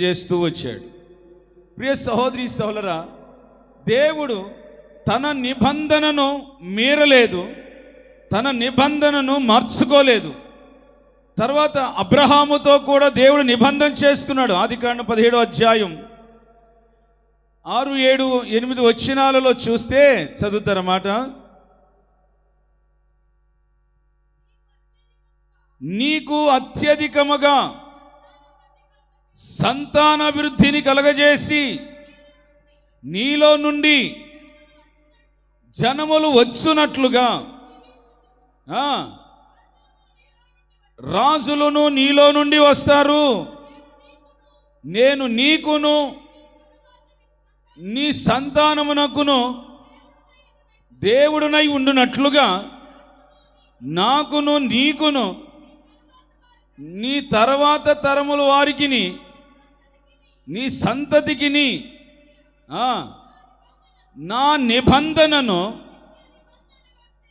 చేస్తూ వచ్చాడు. ప్రియ సహోదరి సహోదరా, దేవుడు తన నిబంధనను మీరలేదు, తన నిబంధనను మార్చుకోలేదు. తర్వాత అబ్రహాముతో కూడా దేవుడు నిబంధన చేస్తున్నాడు. ఆదికాండం 17వ అధ్యాయం 6, 7, 8 వచనాలలో చూస్తే చదువుతారన్నమాట. నీకు అత్యధికముగా సంతానాభివృద్ధిని కలగజేసి నీలో నుండి జనములు వచ్చునట్లుగా రాజులను నీలో నుండి వస్తారు. నేను నీకును నీ సంతానమునకును దేవుడునై ఉండునట్లుగా నాకును నీకును నీ తర్వాత తరముల వారికి నీ సంతతికి నా నిబంధనను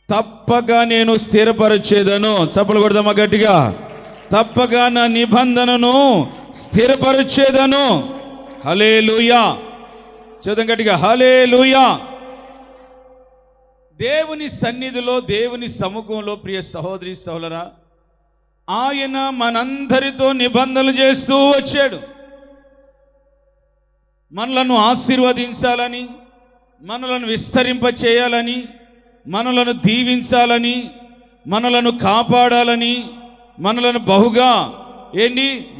తప్పగా నేను స్థిరపరచేదను. చప్పలు కొడదామా గట్టిగా? తప్పగా నా నిబంధనను స్థిరపరచేదను. హల్లెలూయా. చూద్దాం గట్టిగా, హల్లెలూయా. దేవుని సన్నిధిలో, దేవుని సముఖంలో ప్రియ సహోదరి సహోదరా, ఆయన మనందరితో నిబంధనలు చేస్తూ వచ్చాడు. మనలను ఆశీర్వదించాలని, మనలను విస్తరింప చేయాలని, మనలను దీవించాలని, మనలను కాపాడాలని, మనలను బహుగా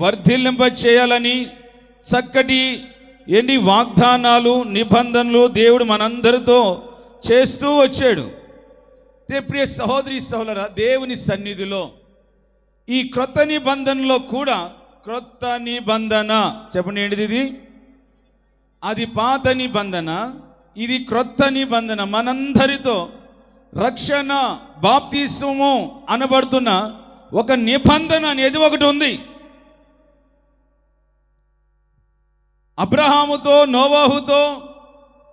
వర్ధిల్లింప చేయాలని చక్కటి వాగ్దానాలు, నిబంధనలు దేవుడు మనందరితో చేస్తూ వచ్చాడు. ప్రియ సహోదరి సహోదరా, దేవుని సన్నిధిలో ఈ క్రొత్త నిబంధనలో కూడా, క్రొత్త నిబంధన చెప్పండి ఏంటిది? ఇది అది పాత నిబంధన, ఇది క్రొత్త నిబంధన. మనందరితో రక్షణ, బాప్తిస్మము అనబడుతున్న ఒక నిబంధన అనేది ఒకటి ఉంది. అబ్రహాముతో, నోవాహుతో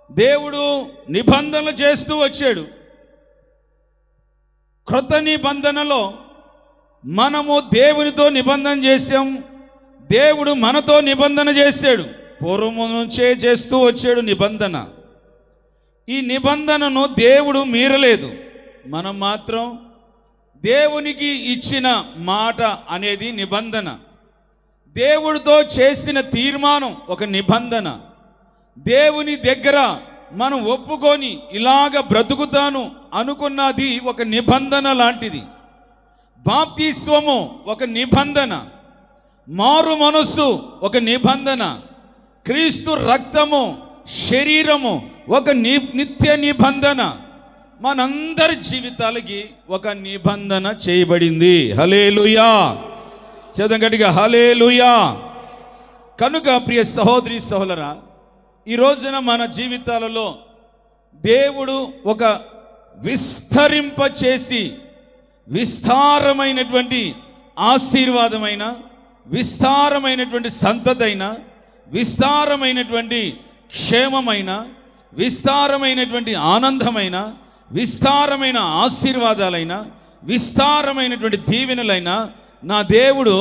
దేవుడు నిబంధనలు చేస్తూ వచ్చాడు. క్రొత్త నిబంధనలో మనము దేవునితో నిబంధన చేశాం, దేవుడు మనతో నిబంధన చేశాడు. పూర్వము నుంచే చేస్తూ వచ్చాడు నిబంధన. ఈ నిబంధనను దేవుడు మీరలేదు, మనం మాత్రం దేవునికి ఇచ్చిన మాట అనేది నిబంధన. దేవుడితో చేసిన తీర్మానం ఒక నిబంధన. దేవుని దగ్గర మనం ఒప్పుకొని ఇలాగ బ్రతుకుతాను అనుకున్నది ఒక నిబంధన లాంటిది. బాప్తిస్మము ఒక నిబంధన, మారు మనస్సు ఒక నిబంధన, క్రీస్తు రక్తము, శరీరము ఒక నిత్య నిబంధన. మనందరి జీవితాలకి ఒక నిబంధన చేయబడింది. హల్లెలూయా. చదవండి గట్టిగా, హల్లెలూయా. కనుక ప్రియ సహోదరి సహోదరా, ఈ రోజున మన జీవితాలలో దేవుడు ఒక విస్తరింప చేసి, విస్తారమైనటువంటి ఆశీర్వాదమైన, విస్తారమైనటువంటి సంతతైన, విస్తారమైనటువంటి క్షేమమైన, విస్తారమైనటువంటి ఆనందమైన, విస్తారమైన ఆశీర్వాదాలైన, విస్తారమైనటువంటి దీవెనలైన నా దేవుడు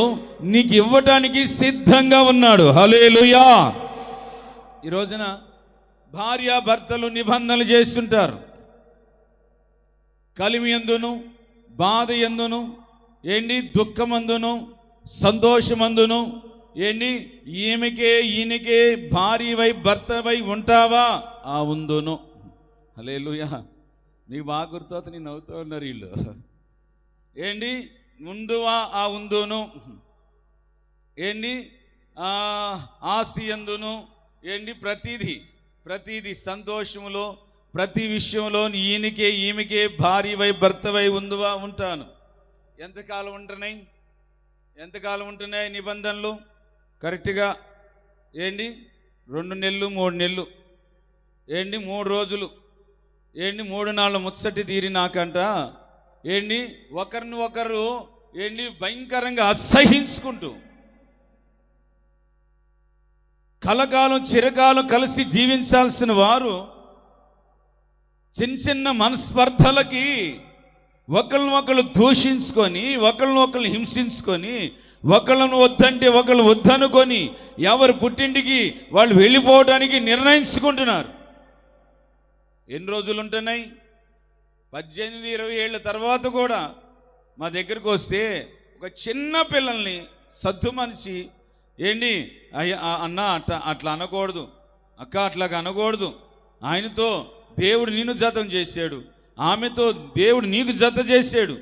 నీకు ఇవ్వటానికి సిద్ధంగా ఉన్నాడు. హల్లెలూయా. ఈ రోజున భార్యాభర్తలు నిబంధనలు చేస్తుంటారు. కలిమి యందును, బాధ యందును, దుఃఖమందును, సంతోషమందును, ఈయనకే భార్యవై భర్తవై ఉంటావా? ఆ ఉందును. హల్లెలూయా. నీకు బాగా గుర్తవుతా, నేను నవ్వుతూ ఉన్నారు వీళ్ళు. ఉందువా? ఆ ఉందును. ఆస్తి యందును, ప్రతిదీ సంతోషములో, ప్రతి విషయంలో ఈమెకే భార్యవై భర్తవై ఉందువా? ఉంటాను. ఎంతకాలం ఉంటున్నాయి నిబంధనలు? కరెక్ట్గా 2 నెలలు, 3 నెలలు, 3 రోజులు, 3 నాళ్ళు ముచ్చటి తీరినాకంట ఒకరిని ఒకరు భయంకరంగా అసహించుకుంటూ కలకాలం చిరకాలం కలిసి జీవించాల్సిన వారు చిన్న చిన్న మనస్పర్ధలకి ఒకళ్ళనొకళ్ళు దూషించుకొని, ఒకళ్ళనొకళ్ళు హింసించుకొని, ఒకళ్ళను వద్దంటే ఒకళ్ళు వద్దనుకొని ఎవరు పుట్టింటికి వాళ్ళు వెళ్ళిపోవడానికి నిర్ణయించుకుంటున్నారు. ఎన్ని రోజులు ఉంటున్నాయి? 18-20 ఏళ్ళ తర్వాత కూడా మా దగ్గరకు వస్తే ఒక చిన్న పిల్లల్ని సద్దుమనిచి, ఏంటి అన్న అట్లా అనకూడదు, అక్క అట్లాగా అనకూడదు, ఆయనతో దేవుడు నిన్ను జతం చేశాడు, ఆమెతో దేవుడు నీకు జత చేశాడు,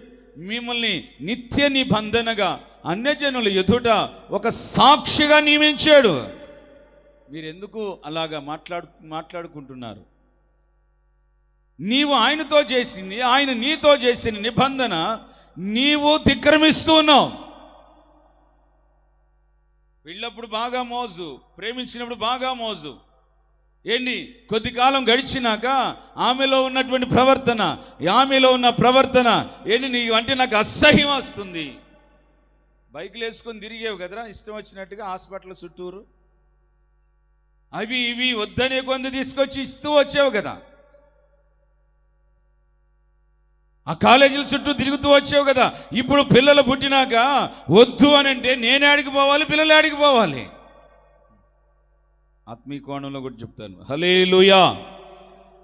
మిమ్మల్ని నిత్య నిబంధనగా అన్యజనుల ఎదుట ఒక సాక్షిగా నియమించాడు. మీరు ఎందుకు అలాగా మాట్లాడుకుంటున్నారు? నీవు ఆయనతో చేసింది, ఆయన నీతో చేసిన నిబంధన నీవు ధిక్కరిస్తూ ఉన్నావు. పెళ్ళప్పుడు బాగా మోజు, ప్రేమించినప్పుడు బాగా మోజు, ఏంటి కొద్ది కాలం గడిచినాక ఆమెలో ఉన్నటువంటి ప్రవర్తన, ఆమెలో ఉన్న ప్రవర్తన ఏంటి నీకు అంటే నాకు అసహ్యం వస్తుంది. బైకులు వేసుకొని తిరిగేవు కదరా ఇష్టం వచ్చినట్టుగా హాస్పిటల్ చుట్టూరు, అవి ఇవి వద్దనే కొంత తీసుకొచ్చి ఇస్తూ వచ్చావు కదా, ఆ కాలేజీల చుట్టూ తిరుగుతూ వచ్చావు కదా. ఇప్పుడు పిల్లలు పుట్టినాక వద్దు అని అంటే నేనే ఆడికి పోవాలి, పిల్లలు ఆడికి పోవాలి. ఆత్మీయ కోణంలో కూడా చెప్తాను. హల్లెలూయా.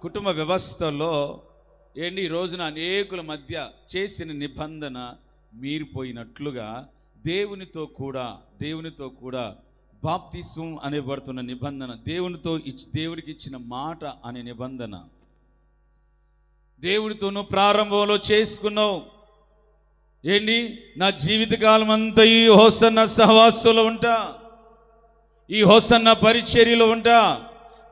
కుటుంబ వ్యవస్థలో ఏంటి ఈ రోజున అనేకుల మధ్య చేసిన నిబంధన మీరిపోయినట్లుగా దేవునితో కూడా బాప్తిస్మం అనేబడుతున్న నిబంధన, దేవుడికి ఇచ్చిన మాట అనే నిబంధన దేవుడితోనూ ప్రారంభంలో చేసుకున్నావు. ఏంటి నా జీవితకాలం అంతా ఈ హోసన్న సహవాసంలో ఉంటా, ఈ హోసన్న పరిచర్యలో ఉంటా,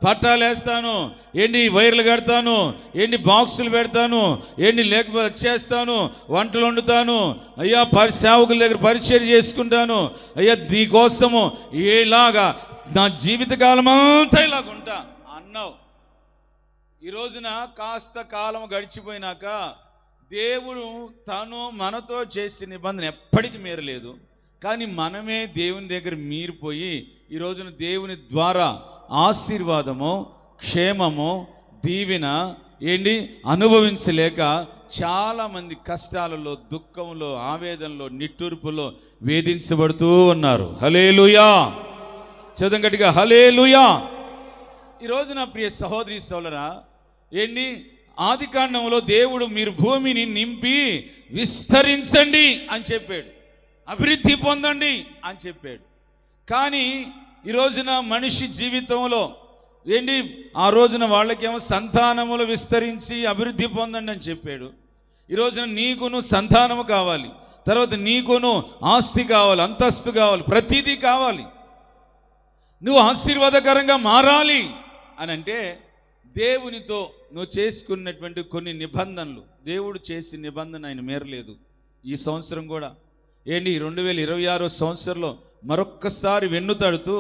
పట్టాలు వేస్తాను, ఏంటి వైర్లు కడతాను, ఏంటి బాక్సులు పెడతాను, ఏంటి లేకపోతే చేస్తాను, వంటలు వండుతాను, అయ్యా సేవకుల దగ్గర పరిచర్య చేసుకుంటాను, అయ్యా నీకోసము ఇలాగా నా జీవితకాలం అంతా ఇలాగుంటా అన్నావు. ఈ రోజున కాస్త కాలం గడిచిపోయినాక దేవుడు తను మనతో చేసే నిబంధన ఎప్పటికీ మీరలేదు, కానీ మనమే దేవుని దగ్గర మీరిపోయి ఈ రోజున దేవుని ద్వారా ఆశీర్వాదము, క్షేమము, దీవెన ఏంటి అనుభవించలేక చాలామంది కష్టాలలో, దుఃఖంలో, ఆవేదనలో, నిట్టూర్పులో వేధించబడుతూ ఉన్నారు. హల్లెలూయా. చదవం గట్టిగా హల్లెలూయా. ఈ రోజున ప్రియ సహోదరి సోదరా, ఏంటి ఆదికాండంలో దేవుడు మీరు భూమిని నింపి విస్తరించండి అని చెప్పాడు, అభివృద్ధి పొందండి అని చెప్పాడు. కానీ ఈ రోజున మనిషి జీవితంలో ఏంటి ఆ రోజున వాళ్ళకేమో సంతానములు విస్తరించి అభివృద్ధి పొందండి అని చెప్పాడు. ఈ రోజున నీకును సంతానము కావాలి, తర్వాత నీకును ఆస్తి కావాలి, అంతస్తు కావాలి, ప్రతిదీ కావాలి, నువ్వు ఆశీర్వాదకరంగా మారాలి అని అంటే దేవునితో నువ్వు చేసుకున్నటువంటి కొన్ని నిబంధనలు, దేవుడు చేసిన నిబంధన ఆయన మేరలేదు. ఈ సంవత్సరం కూడా ఏంటి 2026 సంవత్సరంలో మరొక్కసారి వెన్నుతడుతూ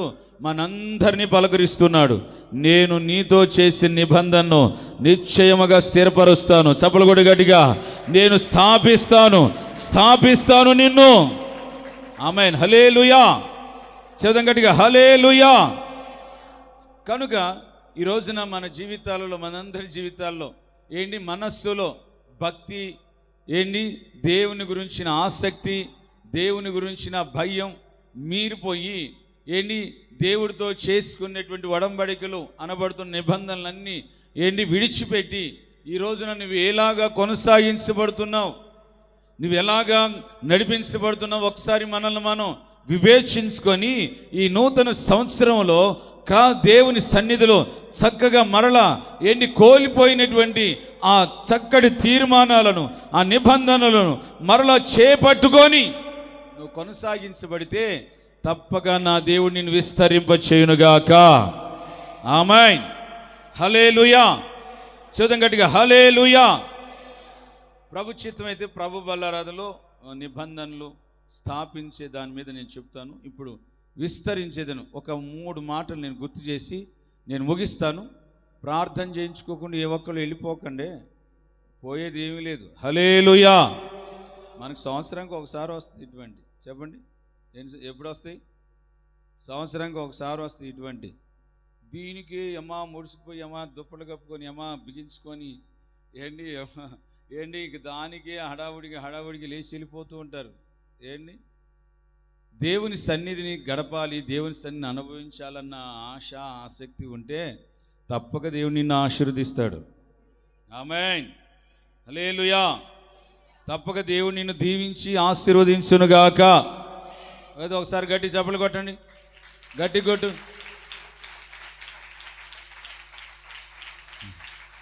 మనందరినీ పలకరిస్తున్నాడు. నేను నీతో చేసిన నిబంధనను నిశ్చయముగా స్థిరపరుస్తాను. చప్పలు కొట్టి గట్టిగా, నేను స్థాపిస్తాను నిన్ను. ఆమేన్. హల్లెలూయా. చదవం గట్టిగా హల్లెలూయా. కనుక ఈ రోజున మన జీవితాలలో, మనందరి జీవితాల్లో ఏంటి మనస్సులో భక్తి, ఏంటి దేవుని గురించిన ఆసక్తి, దేవుని గురించిన భయం మీరిపోయి ఏంటి దేవుడితో చేసుకునేటువంటి ఒడంబడికలు అనబడుతున్న నిబంధనలన్నీ ఏంటి విడిచిపెట్టి ఈ రోజున నువ్వు ఎలాగా కొనసాగించబడుతున్నావు, నువ్వు ఎలాగా నడిపించబడుతున్నావు, ఒకసారి మనల్ని మనం వివేచించుకొని ఈ నూతన సంవత్సరంలో దేవుని సన్నిధిలో చక్కగా మరలా ఏంటి కోల్పోయినటువంటి ఆ చక్కటి తీర్మానాలను, ఆ నిబంధనలను మరలా చేపట్టుకొని నువ్వు కొనసాగించబడితే తప్పక నా దేవుడు నిన్ను విస్తరింపచేయునుగాక. ఆమేన్. హల్లెలూయా. చూద్దాం గట్టిగా హల్లెలూయా. ప్రభు చిత్తమైతే ప్రభు బల్లారాధనలో నిబంధనలు స్థాపించే దాని మీద నేను చెప్తాను. ఇప్పుడు విస్తరించేదను ఒక 3 మాటలు నేను గుర్తు చేసి నేను ముగిస్తాను. ప్రార్థన చేయించుకోకుండా ఏ ఒక్కరు వెళ్ళిపోకండి, పోయేది ఏమీ లేదు. హల్లెలూయా. మనకు సంవత్సరానికి ఒకసారి వస్తుంది ఇటువంటి, చెప్పండి ఎప్పుడు వస్తాయి? సంవత్సరానికి ఒకసారి వస్తాయి ఇటువంటి. దీనికి అమ్మా ముడిసిపోయి అమ్మా దుప్పలు కప్పుకొని అమ్మా బిగించుకొని ఏంటి దానికి హడావుడికి లేచి వెళ్ళిపోతూ ఉంటారు. ఏంటి దేవుని సన్నిధిని గడపాలి, దేవుని సన్నిధిని అనుభవించాలన్న ఆశ, ఆసక్తి ఉంటే తప్పక దేవుడు నిన్ను ఆశీర్వదిస్తాడు. ఆమేన్, హల్లెలూయా. తప్పక దేవుడు నిన్ను దీవించి ఆశీర్వదించునుగాక. ఏదో ఒకసారి గట్టి చప్పలు కొట్టండి, గట్టి కొట్టు.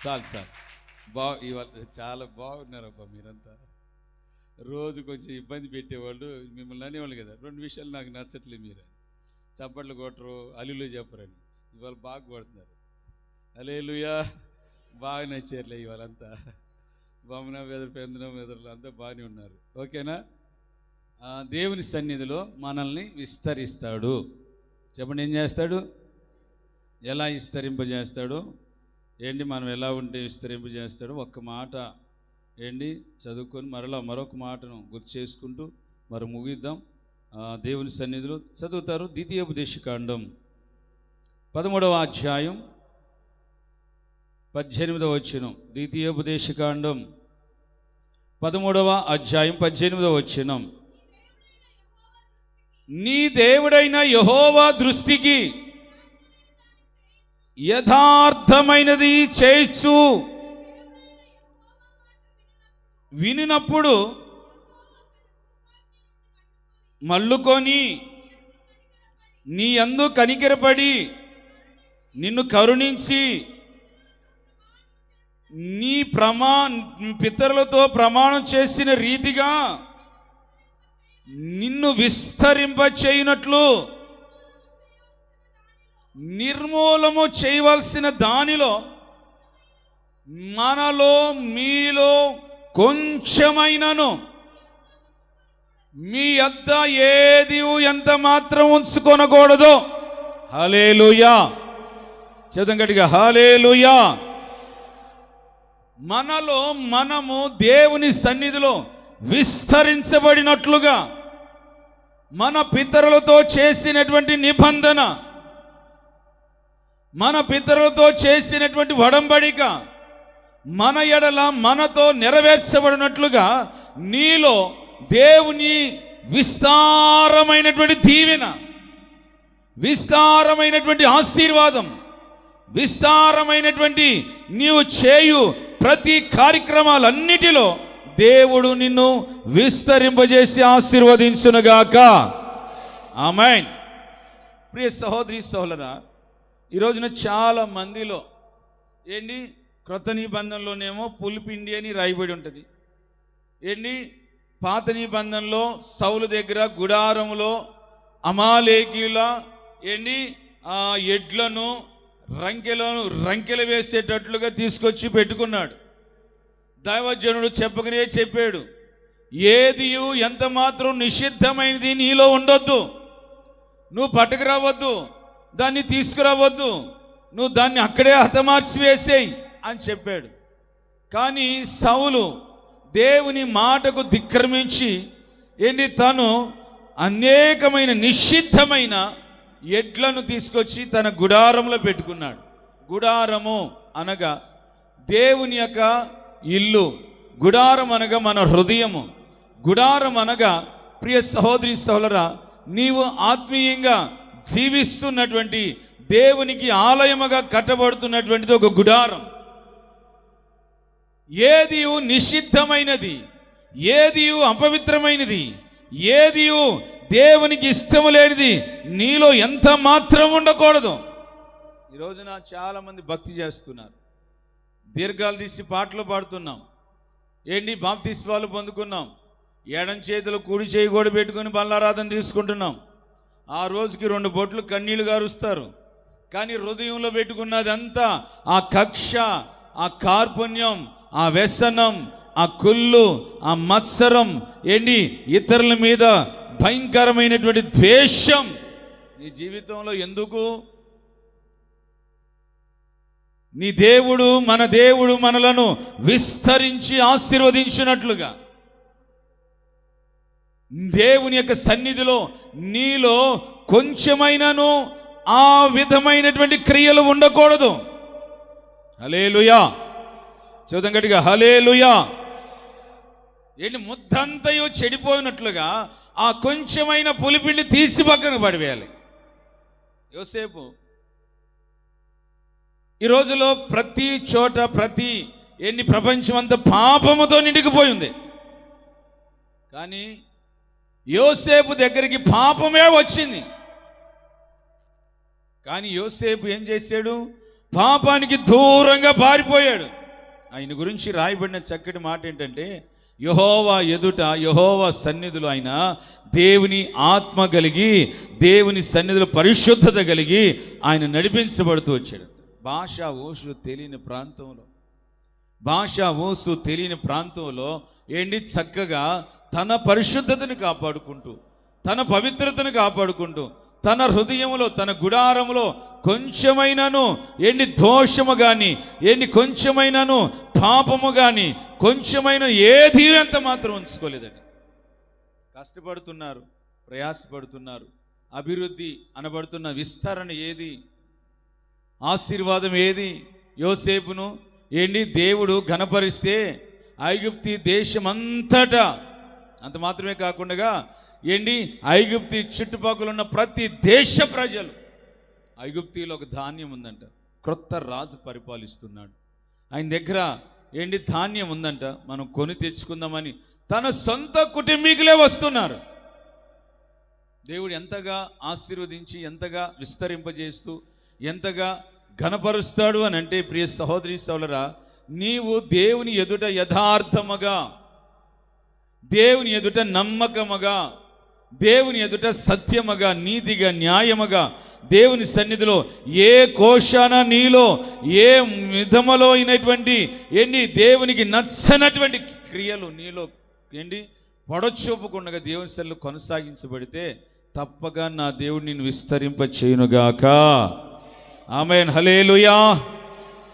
చాలు సార్, ఇవాళ చాలా బాగున్నారబ్బా మీరంతా. రోజు కొంచెం ఇబ్బంది పెట్టేవాళ్ళు, మిమ్మల్ని అనేవాళ్ళు కదా, 2 విషయాలు నాకు నచ్చట్లేదు, మీరు చప్పట్లు కొట్టరు, అల్లులు చెప్పరని. ఇవాళ బాగా కొడుతున్నారు. హల్లెలూయా. బాగా నచ్చారులే ఇవాళంతా. బొమ్మన వెదరు, పెందనం వెదరులు అంతా బాగానే ఉన్నారు. ఓకేనా? దేవుని సన్నిధిలో మనల్ని విస్తరిస్తాడు. చెప్పండి, ఏం చేస్తాడు? ఎలా విస్తరింపజేస్తాడు? ఏంటి, మనం ఎలా ఉంటే విస్తరింపజేస్తాడు? ఒక్క మాట ఏంటి చదువుకొని మరొక మాటను గుర్తు చేసుకుంటూ మరి ముగిద్దాం. దేవుని సన్నిధిలో చదువుతారు. ద్వితీయోపదేశకాండం 13వ అధ్యాయం 18వ వచనం. ద్వితీయోపదేశకాండం 13వ అధ్యాయం 18వ వచనం. నీ దేవుడైన యెహోవా దృష్టికి యథార్థమైనది చేయొచ్చు. వినినప్పుడు మల్లుకొని నీ యందు కనికరపడి నిన్ను కరుణించి నీ పితరులతో ప్రమాణం చేసిన రీతిగా నిన్ను విస్తరింపచేయునట్లు నిర్మూలము చేయవలసిన దానిలో మనలో మీలో కొంచెమైనను మీ యొద్ద ఏది ఎంత మాత్రం ఉంచుకొనకూడదు. హల్లెలూయా. చదువు గట్టిగా, హల్లెలూయా. మనలో మనము దేవుని సన్నిధిలో విస్తరించబడినట్లుగా మన పితరులతో చేసినటువంటి నిబంధన, మన పితరులతో చేసినటువంటి ఒడంబడిక మన ఎడల మనతో నెరవేర్చబడినట్లుగా నీలో దేవుని విస్తారమైనటువంటి దీవెన, విస్తారమైనటువంటి ఆశీర్వాదం, విస్తారమైనటువంటి నీవు చేయు ప్రతి కార్యక్రమాలన్నిటిలో దేవుడు నిన్ను విస్తరింపజేసి ఆశీర్వదించునుగాక. ఆమేన్. ప్రియ సహోదరి సహోదరులారా, ఈ రోజున చాలా మందిలో ఏంటి, క్రొత్త నిబంధనలోనేమో పులిపిండి అని రాయబడి ఉంటుంది. ఏంటి, పాత నిబంధనలో సౌలు దగ్గర గుడారములో అమాలేకీల ఏంటి ఎడ్లను రంకెలు వేసేటట్లుగా తీసుకొచ్చి పెట్టుకున్నాడు. దైవజనుడు చెప్పకనే చెప్పాడు, ఏది ఎంత మాత్రం నిషిద్ధమైనది నీలో ఉండొద్దు, నువ్వు పట్టుకురావద్దు, దాన్ని తీసుకురావద్దు, నువ్వు దాన్ని అక్కడే హతమార్చి వేసేయి అని చెప్పాడు. కానీ సౌలు దేవుని మాటకు ధిక్కరించి ఏంటి, తను అనేకమైన నిషిద్ధమైన ఎడ్లను తీసుకొచ్చి తన గుడారంలో పెట్టుకున్నాడు. గుడారము అనగా దేవుని యొక్క ఇల్లు, గుడారం అనగా మన హృదయము, గుడారం అనగా ప్రియ సహోదరి సహోదరా, నీవు ఆత్మీయంగా జీవిస్తున్నటువంటి దేవునికి ఆలయముగా కట్టబడుతున్నటువంటిది ఒక గుడారం. ఏది నిషిద్ధమైనది, ఏది అపవిత్రమైనది, ఏది దేవునికి ఇష్టము లేనిది నీలో ఎంత మాత్రం ఉండకూడదు. ఈరోజున చాలా మంది భక్తి చేస్తున్నారు, దీర్ఘాలు తీసి పాటలు పాడుతున్నాం, ఏంటి బాప్తిస్వాలు పొందుకున్నాం, ఎడం చేతులు కుడి చేయి కూడా పెట్టుకుని బల్లారాధన తీసుకుంటున్నాం. ఆ రోజుకి 2 బొట్లు కన్నీళ్లు గారుస్తారు. కానీ హృదయంలో పెట్టుకున్నదంతా ఆ కక్ష, ఆ కార్పణ్యం, ఆ వ్యసనం, ఆ కుళ్ళు, ఆ మత్సరం, ఏంటి ఇతరుల మీద భయంకరమైనటువంటి ద్వేషం నీ జీవితంలో ఎందుకు? నీ దేవుడు, మన దేవుడు మనలను విస్తరించి ఆశీర్వదించినట్లుగా దేవుని యొక్క సన్నిధిలో నీలో కొంచెమైనను ఆ విధమైనటువంటి క్రియలు ఉండకూడదు. హల్లెలూయా. చూద్దాం గట్టిగా, హల్లెలూయా. ఏంటి, ముద్దంతయో చెడిపోయినట్లుగా ఆ కొంచెమైన పులిపిండి తీసి పక్కన పడివేయాలి. యోసేపు ఈ రోజులో ప్రతి చోట ప్రపంచం అంతా పాపముతో నిండికిపోయింది. కానీ యోసేపు దగ్గరికి పాపమే వచ్చింది. కానీ యోసేపు ఏం చేశాడు? పాపానికి దూరంగా పారిపోయాడు. ఆయన గురించి రాయబడిన చక్కటి మాట ఏంటంటే, యెహోవా ఎదుట, యెహోవా సన్నిధిలో ఆయన దేవుని ఆత్మ కలిగి, దేవుని సన్నిధిలో పరిశుద్ధత కలిగి ఆయన నడిపించబడుతూ వచ్చాడు. భాష ఊసు తెలియని ప్రాంతంలో చక్కగా తన పరిశుద్ధతను కాపాడుకుంటూ, తన పవిత్రతను కాపాడుకుంటూ, తన హృదయంలో, తన గుడారంలో కొంచెమైనను దోషము కానీ, కొంచెమైనను పాపము కానీ, కొంచెమైన ఏది అంత మాత్రం ఉంచుకోలేదట. కష్టపడుతున్నారు, ప్రయాసపడుతున్నారు. అభివృద్ధి అనబడుతున్న విస్తరణ ఏది? ఆశీర్వాదం ఏది? యోసేపును దేవుడు ఘనపరిస్తే ఐగుప్తి దేశమంతటా, అంత మాత్రమే కాకుండా ఐగుప్తి చుట్టుపక్కల ఉన్న ప్రతి దేశ ప్రజలు, ఐగుప్తిలో ఒక ధాన్యం ఉందంట, క్రొత్త రాజు పరిపాలిస్తున్నాడు, ఆయన దగ్గర ధాన్యం ఉందంట, మనం కొని తెచ్చుకుందామని తన సొంత కుటుంబీకులే వస్తున్నారు. దేవుడు ఎంతగా ఆశీర్వదించి, ఎంతగా విస్తరింపజేస్తూ, ఎంతగా ఘనపరుస్తాడు అని అంటే, ప్రియ సహోదరి సోదరా, నీవు దేవుని ఎదుట యథార్థముగా, దేవుని ఎదుట నమ్మకముగా, దేవుని ఎదుట సత్యముగా, నీతిగా, న్యాయముగా, దేవుని సన్నిధిలో ఏ కోశాన నీలో ఏ విధములో అయినటువంటి దేవునికి నచ్చనటువంటి క్రియలు నీలో పొడచూపకుండా దేవుని సన్నిధిలో కొనసాగించబడితే తప్పగా నా దేవుడు నిన్ను విస్తరింప చేయునుగాక. ఆమేన్. హల్లెలూయా.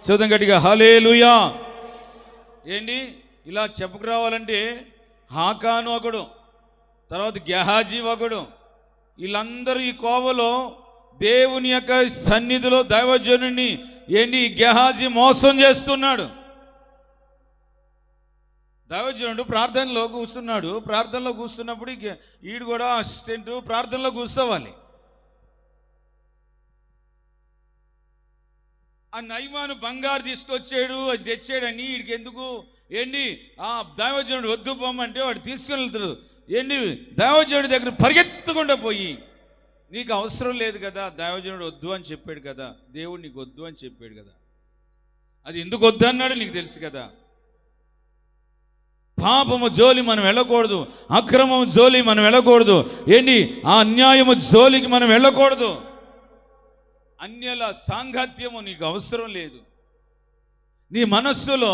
చూద్దాం గట్టిగా, హల్లెలూయా. ఇలా చెప్పుకురావాలంటే హాకాను ఒకడు, తర్వాత గెహాజీ ఒకడు, వీళ్ళందరూ ఈ కోవలో దేవుని యొక్క సన్నిధిలో దైవజనుని గెహాజీ మోసం చేస్తున్నాడు. దైవజనుడు ప్రార్థనలో కూర్చున్నాడు. ప్రార్థనలో కూర్చున్నప్పుడు ఈడు కూడా అసిస్టెంట్ ప్రార్థనలో కూర్చోవాలి. ఆ నయమాను బంగారు తీసుకొచ్చాడు, అది తెచ్చాడని వీడికి ఎందుకు ఆ దైవజనుడు వద్దు పోమంటే వాడు తీసుకుని వెళ్తాడు. దైవజనుడి దగ్గర పరిగెత్తకుండా పోయి, నీకు అవసరం లేదు కదా, దైవజనుడు వద్దు అని చెప్పాడు కదా, దేవుడు నీకు వద్దు అని చెప్పాడు కదా, అది ఎందుకు వద్దు అన్నాడు నీకు తెలుసు కదా. పాపము జోలి మనం వెళ్ళకూడదు, అక్రమము జోలి మనం వెళ్ళకూడదు, ఆ అన్యాయము జోలికి మనం వెళ్ళకూడదు. అన్యుల సాంగత్యము నీకు అవసరం లేదు. నీ మనస్సులో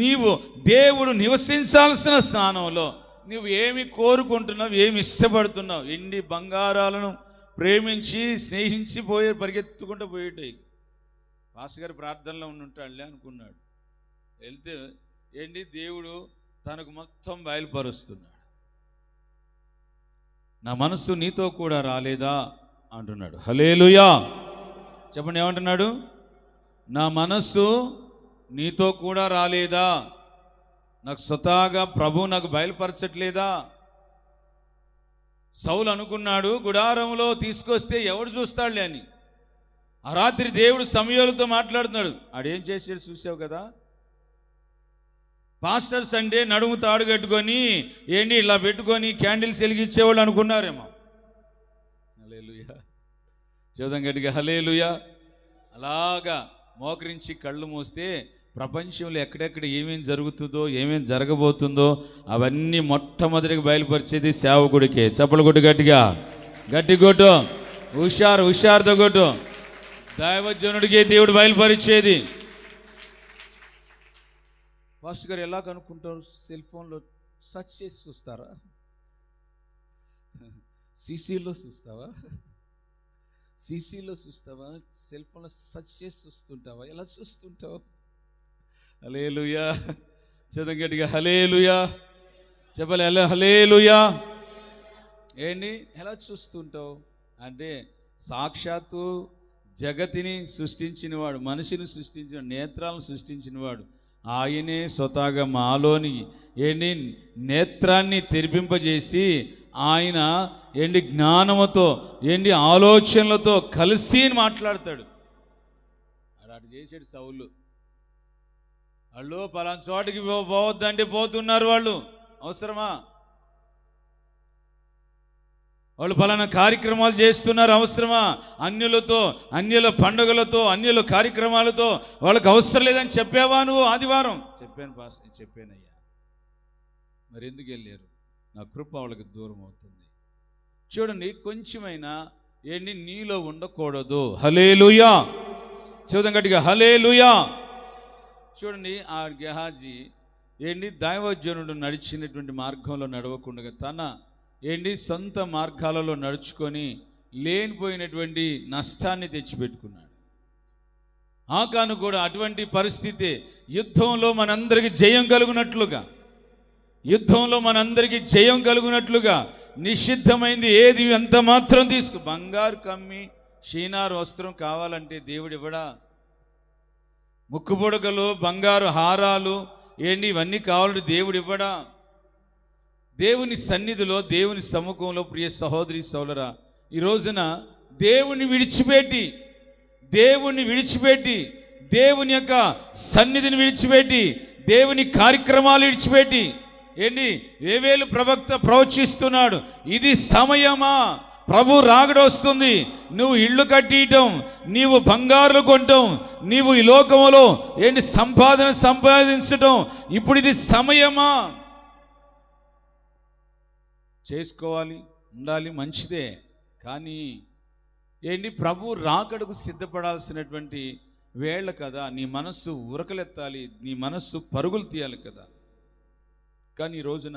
నీవు దేవుడు నివసించాల్సిన స్థానంలో నువ్వు ఏమి కోరుకుంటున్నావు, ఏమి ఇష్టపడుతున్నావు, బంగారాలను ప్రేమించి స్నేహించి పరిగెత్తుకుంటూ పోయేటాయి. పాస్టర్ గారి ప్రార్థనలో ఉంటాడులే అనుకున్నాడు. వెళ్తే దేవుడు తనకు మొత్తం బయలుపరుస్తున్నాడు. నా మనస్సు నీతో కూడా రాలేదా అంటున్నాడు. హల్లెలూయా. చెప్పండి, ఏమంటున్నాడు? నా మనస్సు నీతో కూడా రాలేదా? నాకు స్వతహాగా ప్రభు నాకు బయలుపరచట్లేదా? సౌలు అనుకున్నాడు గుడారంలో తీసుకొస్తే ఎవడు చూస్తాడులే అని. ఆ రాత్రి దేవుడు సమూయేలుతో మాట్లాడుతున్నాడు. ఆడేం చేసాడు చూసావు కదా. పాస్టర్స్ అంటే నడుము తాడు కట్టుకొని ఇలా పెట్టుకొని క్యాండిల్స్ వెలిగించేవాళ్ళు అనుకున్నారేమో. హల్లెలూయా. చూద్దాం గట్టిగా, హల్లెలూయా. అలాగా మోకరించి కళ్ళు మూస్తే ప్రపంచంలో ఎక్కడెక్కడ ఏమేం జరుగుతుందో, ఏమేం జరగబోతుందో అవన్నీ మొట్టమొదటిగా బయలుపరిచేది సేవకుడికే. చప్పలు కొట్టు, గట్టిగా గట్టి కొట్టు, హుషారుతో కొట్టు. దైవజనుడికే దేవుడు బయలుపరిచేది. పాస్టర్ గారు ఎలా కనుక్కుంటారు? సెల్ ఫోన్లో సెర్చ్ చేసి చూస్తారా? సీసీలో చూస్తావా? సెల్ ఫోన్లో సెర్చ్ చేసి చూస్తుంటావా? ఎలా చూస్తుంటావు? హల్లెలూయా. చదవం గట్టిగా, హల్లెలూయా. చెప్పలే, హల్లెలూయా. ఎలా చూస్తుంటావు అంటే, సాక్షాత్తు జగతిని సృష్టించినవాడు, మనిషిని సృష్టించిన, నేత్రాలను సృష్టించినవాడు, ఆయనే స్వతహాగా మాలోని ఏంటి నేత్రాన్ని తెరిపింపజేసి ఆయన ఏంటి జ్ఞానముతో ఏంటి ఆలోచనలతో కలిసి మాట్లాడతాడు. అటు చేసాడు సౌలు. వాళ్ళు పలానా చోటికి పోవద్దంటే పోతున్నారు. వాళ్ళు అవసరమా? వాళ్ళు పలానా కార్యక్రమాలు చేస్తున్నారు, అవసరమా? అన్యుల పండుగలతో అన్యుల కార్యక్రమాలతో వాళ్ళకి అవసరం లేదని చెప్పావా నువ్వు? ఆదివారం చెప్పాను పాస్టర్, చెప్పానయ్యా. మరి ఎందుకు వెళ్ళారు? నా కృప వాళ్ళకి దూరం అవుతుంది. చూడండి, కొంచెమైనా ఏంటి నీలో ఉండకూడదు. హల్లెలూయా. చూద్దాం గట్టిగా, హల్లెలూయా. చూడండి, ఆ గెహాజీ ఏంటి దైవజనుడు నడిచినటువంటి మార్గంలో నడవకుండా తన ఏంటి సొంత మార్గాలలో నడుచుకొని లేనిపోయినటువంటి నష్టాన్ని తెచ్చిపెట్టుకున్నాడు. ఆకాను కూడా అటువంటి పరిస్థితి. యుద్ధంలో మనందరికీ జయం కలుగునట్లుగా నిషిద్ధమైంది ఏది ఎంత మాత్రం బంగారు కమ్మి షీనారు వస్త్రం కావాలంటే దేవుడు ఇవ్వడా? ముక్కు పొడకలు, బంగారు హారాలు ఏంటి ఇవన్నీ కావాలంటే దేవుడు ఇవ్వడా? దేవుని సన్నిధిలో, దేవుని సముఖంలో ప్రియ సహోదరి సోదరా, ఈ రోజున దేవుని విడిచిపెట్టి దేవుని యొక్క సన్నిధిని విడిచిపెట్టి దేవుని కార్యక్రమాలు విడిచిపెట్టి ఏంటి వేవేలు ప్రవచిస్తున్నాడు. ఇది సమయమా? ప్రభు రాకడ వస్తుంది. నువ్వు ఇళ్ళు కట్టియటం, నీవు బంగారు కొనటం, నీవు ఈ లోకములో ఏంటి సంపాదించటం, ఇప్పుడు ఇది సమయమా? చేసుకోవాలి, ఉండాలి, మంచిదే. కానీ ఏంటి ప్రభు రాకడకు సిద్ధపడాల్సినటువంటి వేళ కదా. నీ మనస్సు ఉరకలెత్తాలి, నీ మనస్సు పరుగులు తీయాలి కదా. కానీ ఈ రోజున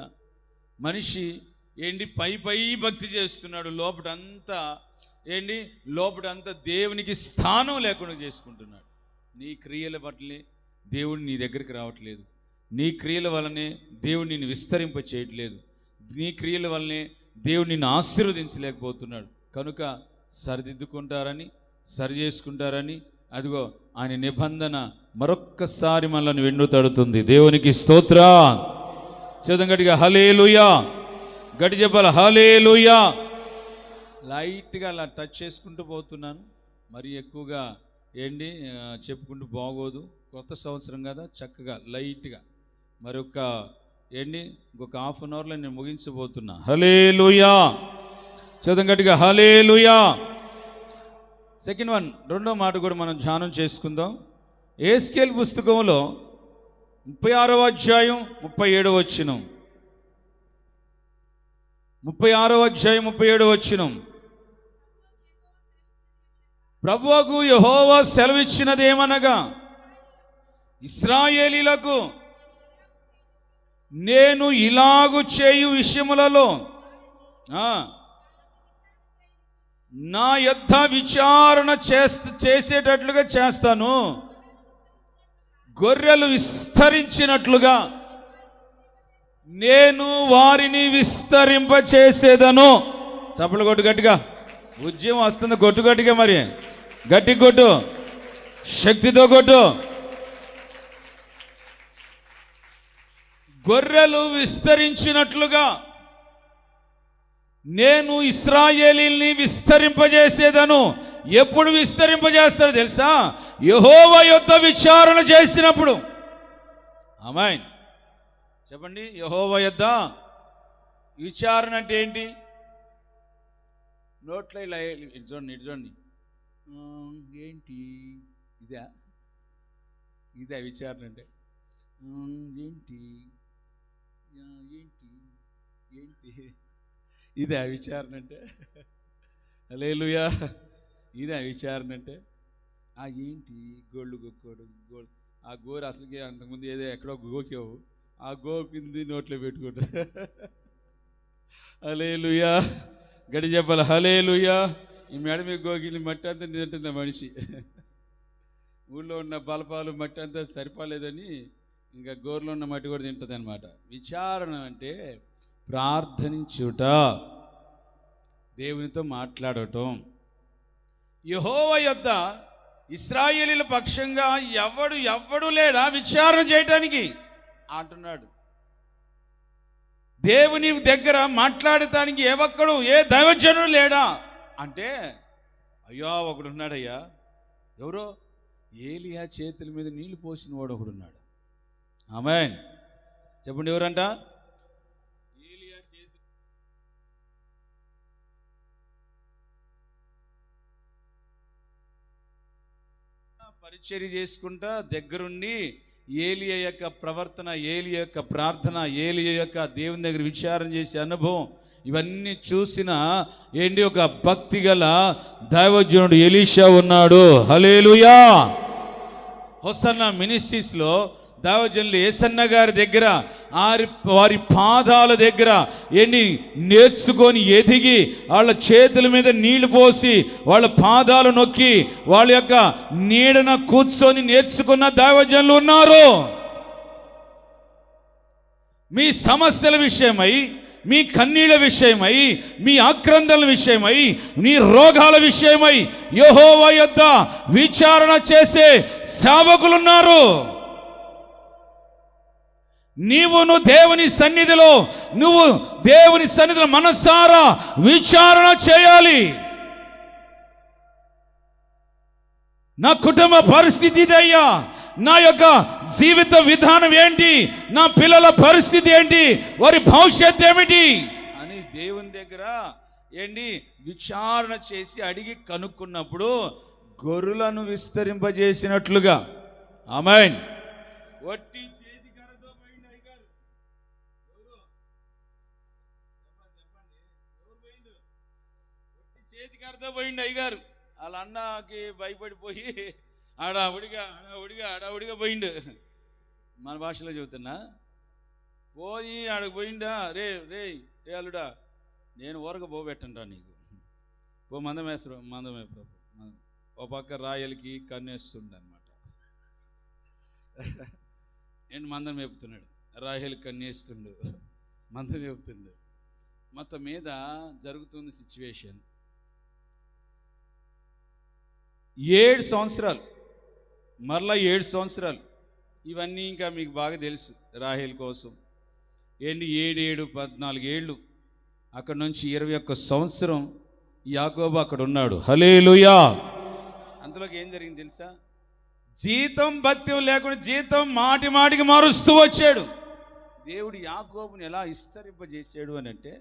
మనిషి ఏంటి పై భక్తి చేస్తున్నాడు, లోపటంతా దేవునికి స్థానం లేకుండా చేసుకుంటున్నాడు. నీ క్రియల పట్లే దేవుడు నీ దగ్గరికి రావట్లేదు. నీ క్రియల వల్లనే దేవుడు నిన్ను విస్తరింప చేయట్లేదు. నీ క్రియల వల్లనే దేవుడు నిన్ను ఆశీర్వదించలేకపోతున్నాడు. కనుక సరిదిద్దుకుంటారని, సరి చేసుకుంటారని, అదిగో ఆయన నిబంధన మరొక్కసారి మనల్ని వెన్నుతడుతుంది. దేవునికి స్తోత్రం. చదువు గట్టిగా, హల్లెలూయా. గట్టి చెప్పాలి, హల్లెలూయా. లైట్గా అలా టచ్ చేసుకుంటూ పోతున్నాను, మరి ఎక్కువగా ఏంటి చెప్పుకుంటూ బాగోదు. కొత్త సంవత్సరం కదా, చక్కగా లైట్గా మరొక ఇంకొక హాఫ్ అన్ అవర్లో నేను ముగించబోతున్నా. హల్లెలూయా. చదువు గట్టిగా, హల్లెలూయా. సెకండ్ వన్, రెండో మాట కూడా మనం ధ్యానం చేసుకుందాం. యెహెజ్కేలు పుస్తకంలో 36వ అధ్యాయం 37వ వచనం. 36వ అధ్యాయం 37వ వచనం. ప్రభువుకు యెహోవా సెలవిచ్చినదేమనగా, ఇశ్రాయేలీలకు నేను ఇలాగు చేయు విషయములలో నా యొద్ద విచారణ చేసేటట్లుగా చేస్తాను. గొర్రెలు విస్తరించినట్లుగా నేను వారిని విస్తరింపచేసేదను. చప్పలు కొట్టు గట్టిగా. ఉద్యమం వస్తుంది, కొట్టు గట్టిగా, మరి గట్టి కొట్టు, శక్తితో కొట్టు. గొర్రెలు విస్తరించినట్లుగా నేను ఇశ్రాయేలీల్ని విస్తరింపజేసేదను. ఎప్పుడు విస్తరింపజేస్తాడు తెలుసా? యెహోవా యొద్ద విచారణ చేసినప్పుడు. ఆమేన్. చెప్పండి, యెహోవా యొద్ద విచారణ అంటే ఏంటి? నోట్లో ఇలా చూడండి. ఏంటి ఇదే విచారణ అంటే? ఏంటి ఇదే విచారణ అంటే? హల్లెలూయా. ఇదే విచారణ అంటే? ఏంటి గోళ్ళు గొక్కోడు, ఆ గోరు అసలుకి అంతకుముందు ఏదో ఎక్కడో గోకావు, ఆ గోకింది నోట్లో పెట్టుకుంటా. హల్లెలూయా. గడి చెప్పాలి, హల్లెలూయా. ఈ మెడ మీద గోకిని మట్టి అంతా తింటుంది మనిషి. ఊళ్ళో ఉన్న బలపాలు మట్టి అంతా సరిపోలేదని ఇంకా గోరులో ఉన్న మట్టి కూడా తింటుంది అనమాట. విచారణ అంటే ప్రార్థనించుట, దేవునితో మాట్లాడటం. యెహోవా యొద్ద ఇశ్రాయేలీల పక్షంగా ఎవడు లేడా విచారణ చేయటానికి అంటున్నాడు. దేవుని దగ్గర మాట్లాడటానికి ఏ దైవజనుడు లేడా అంటే, అయ్యా ఒకడున్నాడయ్యా. ఎవరో? ఏలియా చేతుల మీద నీళ్లు పోసిన వాడు ఒకడున్నాడు. ఆమేన్. చెప్పండి, ఎవరంట? ఏలియా చేతులు పరిచర్య చేసుకుంటా దగ్గరుండి ఏలియా యొక్క ప్రవర్తన, ఏలియా యొక్క ప్రార్థన, ఏలియా యొక్క దేవుని దగ్గర విచారణ చేసే అనుభవం ఇవన్నీ చూసిన ఒక భక్తి గల దైవజనుడు ఎలీషా ఉన్నాడు. హల్లెలూయా. హోసన్నా మినిస్ట్రీస్లో దైవజనులు యేసన్న గారి దగ్గర వారి పాదాల దగ్గర నేర్చుకొని ఎదిగి వాళ్ళ చేతుల మీద నీళ్లు పోసి వాళ్ళ పాదాలు నొక్కి వాళ్ళ యొక్క నీడన కూర్చొని నేర్చుకున్న దైవజనులు ఉన్నారు. మీ సమస్యల విషయమై, మీ కన్నీళ్ల విషయమై, మీ ఆక్రందనల విషయమై, మీ రోగాల విషయమై యెహోవా యొద్ద విచారణ చేసే సేవకులున్నారు. నువ్వు దేవుని సన్నిధిలో మనసారా విచారణ చేయాలి. నా కుటుంబ పరిస్థితి ఇదయ్యా, నా యొక్క జీవిత విధానం ఏంటి, నా పిల్లల పరిస్థితి ఏంటి, వారి భవిష్యత్తు ఏమిటి అని దేవుని దగ్గర విచారణ చేసి అడిగి కనుక్కున్నప్పుడు గొర్రెలను విస్తరింపజేసినట్లుగా. ఆమేన్. వట్టి చేతికరతో పోయిండు అయ్యగారు. వాళ్ళ అన్నకి భయపడిపోయి అడావుడిగా పోయిండు. మన భాషలో చెబుతున్నా, పోయి ఆడకు పోయిండా. రే అల్లుడా, నేను ఊరక పోబెట్టంటా నీకు, మందమే ప్రభు. ఓ పక్క రాయలకి కన్నేస్తుండ అనమాట. నేను మందం మేపుతున్నాడు, రాయలు కన్నేస్తుండు, మందం మేపుతుండు. మొత్తం మీద జరుగుతుంది సిచ్యువేషన్. 7 సంవత్సరాలు, మరలా 7 సంవత్సరాలు. ఇవన్నీ ఇంకా మీకు బాగా తెలుసు. రాహేల్ కోసం 7 14 ఏళ్ళు. అక్కడ నుంచి 21 సంవత్సరం యాకోబు అక్కడ ఉన్నాడు. హల్లెలూయా. అంతలోకి ఏం జరిగింది తెలుసా? జీతం భత్యం లేకుండా జీతం మాటికి మారుస్తూ వచ్చాడు. దేవుడు యాకోబుని ఎలా విస్తరింపజేసాడు అని అంటే,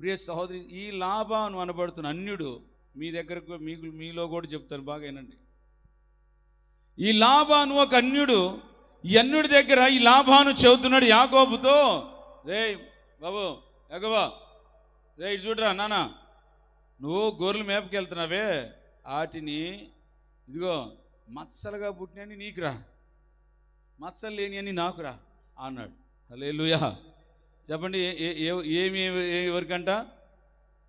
ప్రియ సహోదరి, ఈ లాభాను అనబడుతున్న అన్యుడు మీ దగ్గరకు మీలో కూడా చెప్తాను, బాగా వినండి. ఈ లాభాను ఒక అన్యుడు, ఈ అన్యుడి దగ్గర ఈ లాభాను చెబుతున్నాడు యాకోబుతో, రే బాబు యాకోబా, రే ఇటు చూడరా నాన్న, నువ్వు గొర్రెలు మేపకెళ్తున్నావే, వాటిని ఇదిగో మత్సలుగా పుట్టినని నీకురా, మత్సలు లేని అని నాకురా అన్నాడు. హల్లెలూయా. చెప్పండి, ఏమి ఎవరికంట?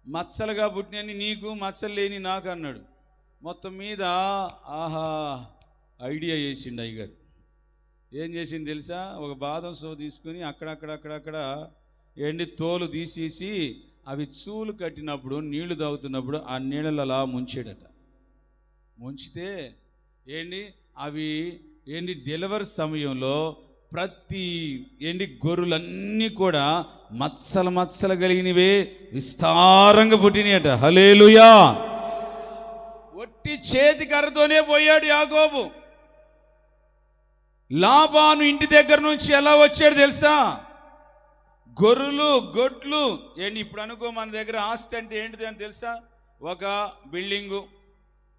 మత్సలుగా పుట్టినని నీకు, మత్సలు లేని నాకు అన్నాడు. మొత్తం మీద ఆహా ఐడియా చేసిండు అయ్యగారు. ఏం చేసింది తెలుసా? ఒక బాదం సో తీసుకుని అక్కడక్కడ తోలు తీసేసి అవి చూలు కట్టినప్పుడు నీళ్లు తాగుతున్నప్పుడు ఆ నీళ్ళలో అలా ముంచాడట. ముంచితే అవి డెలివరీ సమయంలో ప్రతి గొర్రెలన్నీ కూడా మత్సలు కలిగినవే విస్తారంగా పుట్టినాయట. హల్లెలూయా. ఒట్టి చేతి కర్రతోనే పోయాడు యాకోబు. లాబాను ఇంటి దగ్గర నుంచి ఎలా వచ్చాడు తెలుసా? గొర్రెలు గొడ్లు. ఇప్పుడు అనుకో, మన దగ్గర ఆస్తి అంటే ఏంటిది అని తెలుసా? ఒక బిల్డింగు,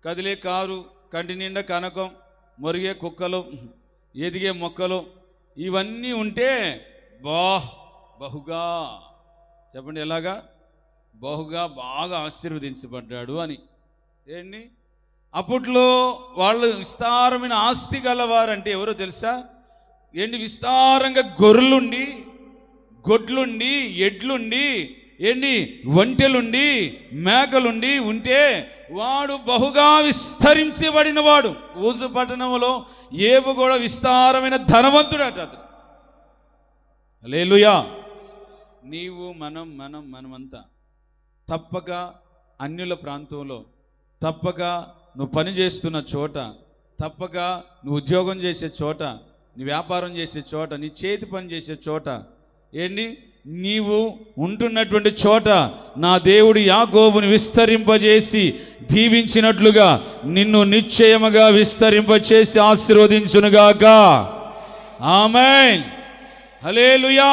కదిలే కారు, కంటి నిండా కనకం, మొరిగే కుక్కలు, ఎదిగే మొక్కలు, ఇవన్నీ ఉంటే బహుగా, చెప్పండి ఎలాగా? బహుగా బాగా ఆశీర్వదించబడ్డాడు అని. అప్పట్లో వాళ్ళు విస్తారమైన ఆస్తి గలవారంటే ఎవరో తెలుసా? విస్తారంగా గొర్రెలుండి, గొడ్లుండి, ఎడ్లుండి, ఒంటెలుండి, మేకలుండి ఉంటే వాడు బహుగా విస్తరించబడిన వాడు. ఊజు పట్టణంలో ఏబు కూడా విస్తారమైన ధనవంతుడు అట అతను. హల్లెలూయా. నీవు మనమంతా తప్పక అన్యుల ప్రాంతంలో, తప్పక నువ్వు పని చేస్తున్న చోట, తప్పక నువ్వు ఉద్యోగం చేసే చోట, నీ వ్యాపారం చేసే చోట, నీ చేతి పని చేసే చోట, ఏంటి నీవు ఉంటున్నటువంటి చోట నా దేవుడు యాకోబుని విస్తరింపజేసి దీవించినట్లుగా నిన్ను నిశ్చయముగా విస్తరింపచేసి ఆశీర్వదించునుగాక. ఆమేన్. హల్లెలూయా.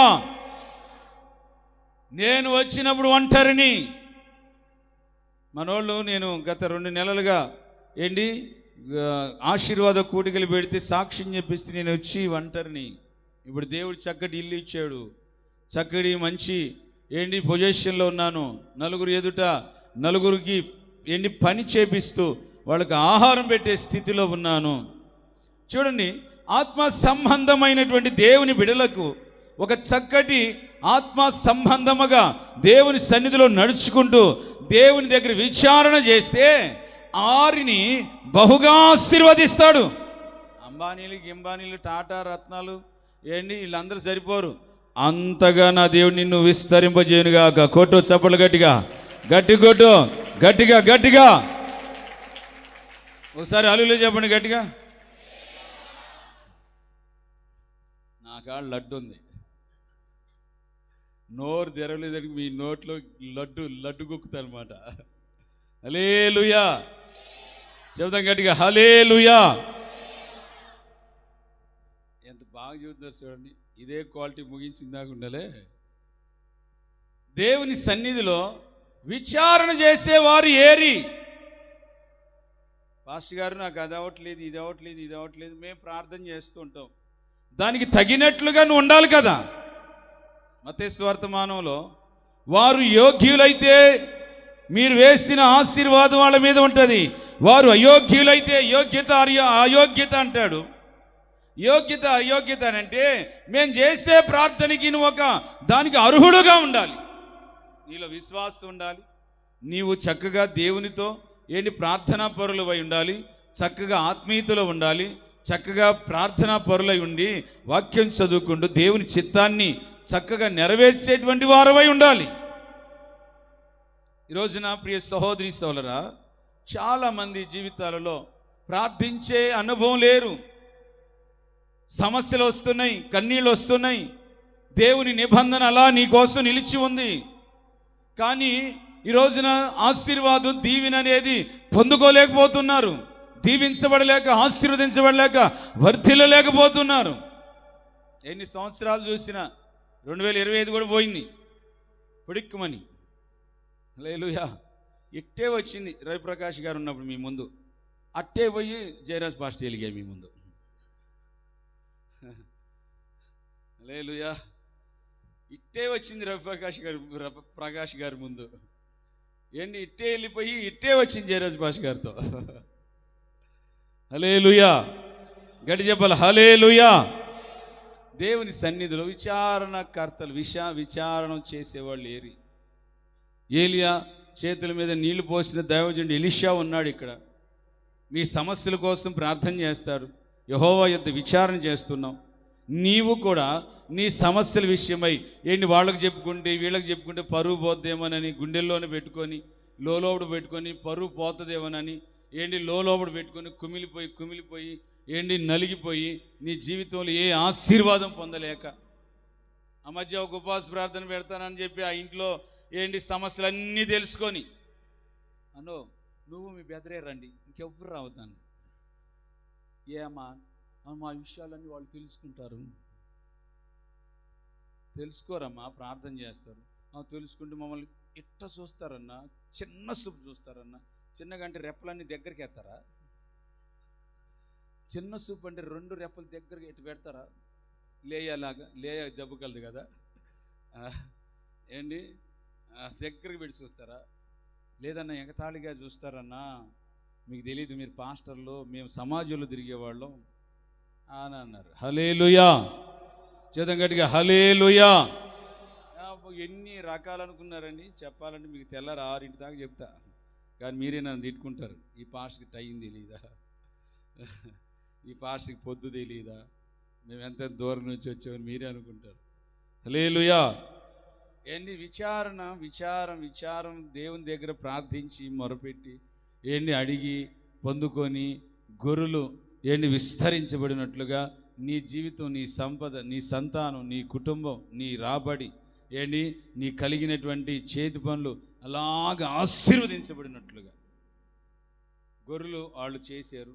నేను వచ్చినప్పుడు ఒంటరిని, మనోళ్ళు నేను గత 2 నెలలుగా ఏంటి ఆశీర్వాద కూడికలు పెడితే సాక్ష్యం చెప్పిస్తే నేను వచ్చి ఒంటరిని. ఇప్పుడు దేవుడు చక్కటి ఇల్లు ఇచ్చాడు, చక్కటి మంచి ఏంటి పొజిషన్లో ఉన్నాను. నలుగురు ఎదుట నలుగురికి ఏంటి పని చేపిస్తూ వాళ్ళకి ఆహారం పెట్టే స్థితిలో ఉన్నాను. చూడండి, ఆత్మ సంబంధమైనటువంటి దేవుని బిడలకు ఒక చక్కటి ఆత్మ సంబంధముగా దేవుని సన్నిధిలో నడుచుకుంటూ దేవుని దగ్గర విచారణ చేస్తే ఆరిని బహుగా ఆశీర్వదిస్తాడు. అంబానీలు టాటా రత్నాలు ఏంటి వీళ్ళందరూ సరిపోరు, అంతగా నా దేవుడు నిన్ను విస్తరింపజేయునుగాక. కొట్టు చప్పట్లు గట్టిగా, గట్టి కొట్టు, గట్టిగా గట్టిగా ఒకసారి హల్లెలూయా చెప్పండి గట్టిగా. నా కాడ లడ్డు ఉంది, నోరు తెరవలేదని మీ నోట్లో లడ్డు గుక్కుతానమాట. హల్లెలూయా చెబుతాం గట్టిగా, హల్లెలూయా. ఎంత బాగా చెబుతున్నారు చూడండి. ఇదే క్వాలిటీ ముగించిందాక ఉండాలి. దేవుని సన్నిధిలో విచారణ చేసేవారు ఏరి. పాస్టర్ గారు నాకు అది అవ్వట్లేదు, ఇది అవ్వట్లేదు, ఇది అవ్వట్లేదు, మేము ప్రార్థన చేస్తూ ఉంటాం. దానికి తగినట్లుగా నువ్వు ఉండాలి కదా. మత్తయి సువార్తమానంలో వారు యోగ్యులైతే మీరు వేసిన ఆశీర్వాదం వాళ్ళ మీద ఉంటుంది, వారు అయోగ్యులైతే అయోగ్యత అంటాడు. అయోగ్యత అని అంటే మేము చేసే ప్రార్థనకి నువ్వు ఒక దానికి అర్హుడుగా ఉండాలి, నీలో విశ్వాసం ఉండాలి, నీవు చక్కగా దేవునితో ఏంటి ప్రార్థనా పరులవై ఉండాలి, చక్కగా ఆత్మీయతలో ఉండాలి, చక్కగా ప్రార్థనా పరులై ఉండి వాక్యం చదువుకుంటూ దేవుని చిత్తాన్ని చక్కగా నెరవేర్చేటువంటి వారవై ఉండాలి. ఈరోజున ప్రియ సహోదరి సోదరా, చాలామంది జీవితాలలో ప్రార్థించే అనుభవం లేరు. సమస్యలు వస్తున్నాయి, కన్నీళ్ళు వస్తున్నాయి, దేవుని నిబంధన అలా నీ కోసం నిలిచి ఉంది. కానీ ఈ రోజున ఆశీర్వాదం దీవెన అనేది పొందుకోలేకపోతున్నారు, దీవించబడలేక ఆశీర్వదించబడలేక వర్ధిల్లలేకపోతున్నారు. ఎన్ని సంవత్సరాలు చూసినా 2025 కూడా పోయింది పొడిక్కుమని. హల్లెలూయా. ఇట్టే వచ్చింది రవిప్రకాష్ గారు ఉన్నప్పుడు మీ ముందు, అట్టే పోయి జయరాజ్ పాస్టర్ వెలిగాయి మీ ముందు. హల్లెలూయా. ఇట్టే వచ్చింది ప్రకాష్ గారి ముందు, ఏంటి ఇట్టే వెళ్ళిపోయి ఇట్టే వచ్చింది జయరాజ్ పాస్టర్ గారితో. హల్లెలూయా. గట్టి చెప్పాలి, హల్లెలూయా. దేవుని సన్నిధిలో విచారణకర్తలు విచారణ చేసేవాళ్ళు ఏరి. ఏలియా చేతుల మీద నీళ్లు పోసిన దైవజనుడు ఎలీషా ఉన్నాడు ఇక్కడ. మీ సమస్యల కోసం ప్రార్థన చేస్తారు, యెహోవా యొద్ద విచారణ చేస్తున్నాం. నీవు కూడా నీ సమస్యల విషయమై ఏంటి వాళ్ళకి చెప్పుకుంటే వీళ్ళకి చెప్పుకుంటే పరువు పోద్దేమోనని గుండెల్లోనే పెట్టుకొని లోలోబడి పెట్టుకొని పరువు పోతుందేమోనని ఏంటి లోలోబడి పెట్టుకొని కుమిలిపోయి ఏంటి నలిగిపోయి నీ జీవితంలో ఏ ఆశీర్వాదం పొందలేక ఆ మధ్య ఒక ఉపవాస ప్రార్థన పెడతానని చెప్పి ఆ ఇంట్లో ఏంటి సమస్యలన్నీ తెలుసుకొని నువ్వు మీ బెదరే రండి, ఇంకెవ్వరు రావద్దాను. ఏమా మా విషయాలన్నీ వాళ్ళు తెలుసుకోరమ్మా, ప్రార్థన చేస్తారు, తెలుసుకుంటే మమ్మల్ని ఇట్ట చూస్తారన్నా, చిన్న సూపు చూస్తారన్నా. చిన్నగంటే రెప్పలన్నీ దగ్గరికి ఎత్తారా? చిన్న సూప్ అంటే 2 రెప్పల దగ్గరికి ఎట్టు పెడతారా? లేయలాగా జబ్బు కలదు కదా, ఏంటి దగ్గరికి పెట్టి చూస్తారా? లేదన్నా ఎగతాళిగా చూస్తారన్నా. మీకు తెలియదు, మీరు పాస్టర్లు, మేము సమాజంలో తిరిగేవాళ్ళం అని అన్నారు. హల్లెలూయా. చేద్దాం గట్టిగా, హల్లెలూయా. ఎన్ని రకాలు అనుకున్నారండి, చెప్పాలంటే మీకు తెల్లారి 6 దాకా చెప్తా, కానీ మీరే నన్ను తిట్టుకుంటారు. ఈ పాస్టర్కి టైం తెలీదా, ఈ పాస్టర్కి పొద్దు తెలీదా, మేము ఎంత దూరం నుంచి వచ్చామని మీరే అనుకుంటారు. హల్లెలూయా. ఏంటి విచారం దేవుని దగ్గర ప్రార్థించి మొరపెట్టి ఏంటి అడిగి పొందుకొని గొర్రెలు విస్తరించబడినట్లుగా నీ జీవితం, నీ సంపద, నీ సంతానం, నీ కుటుంబం, నీ రాబడి నీ కలిగినటువంటి చేతి పనులు అలాగ ఆశీర్వదించబడినట్లుగా గొర్రెలు వాళ్ళు చేశారు,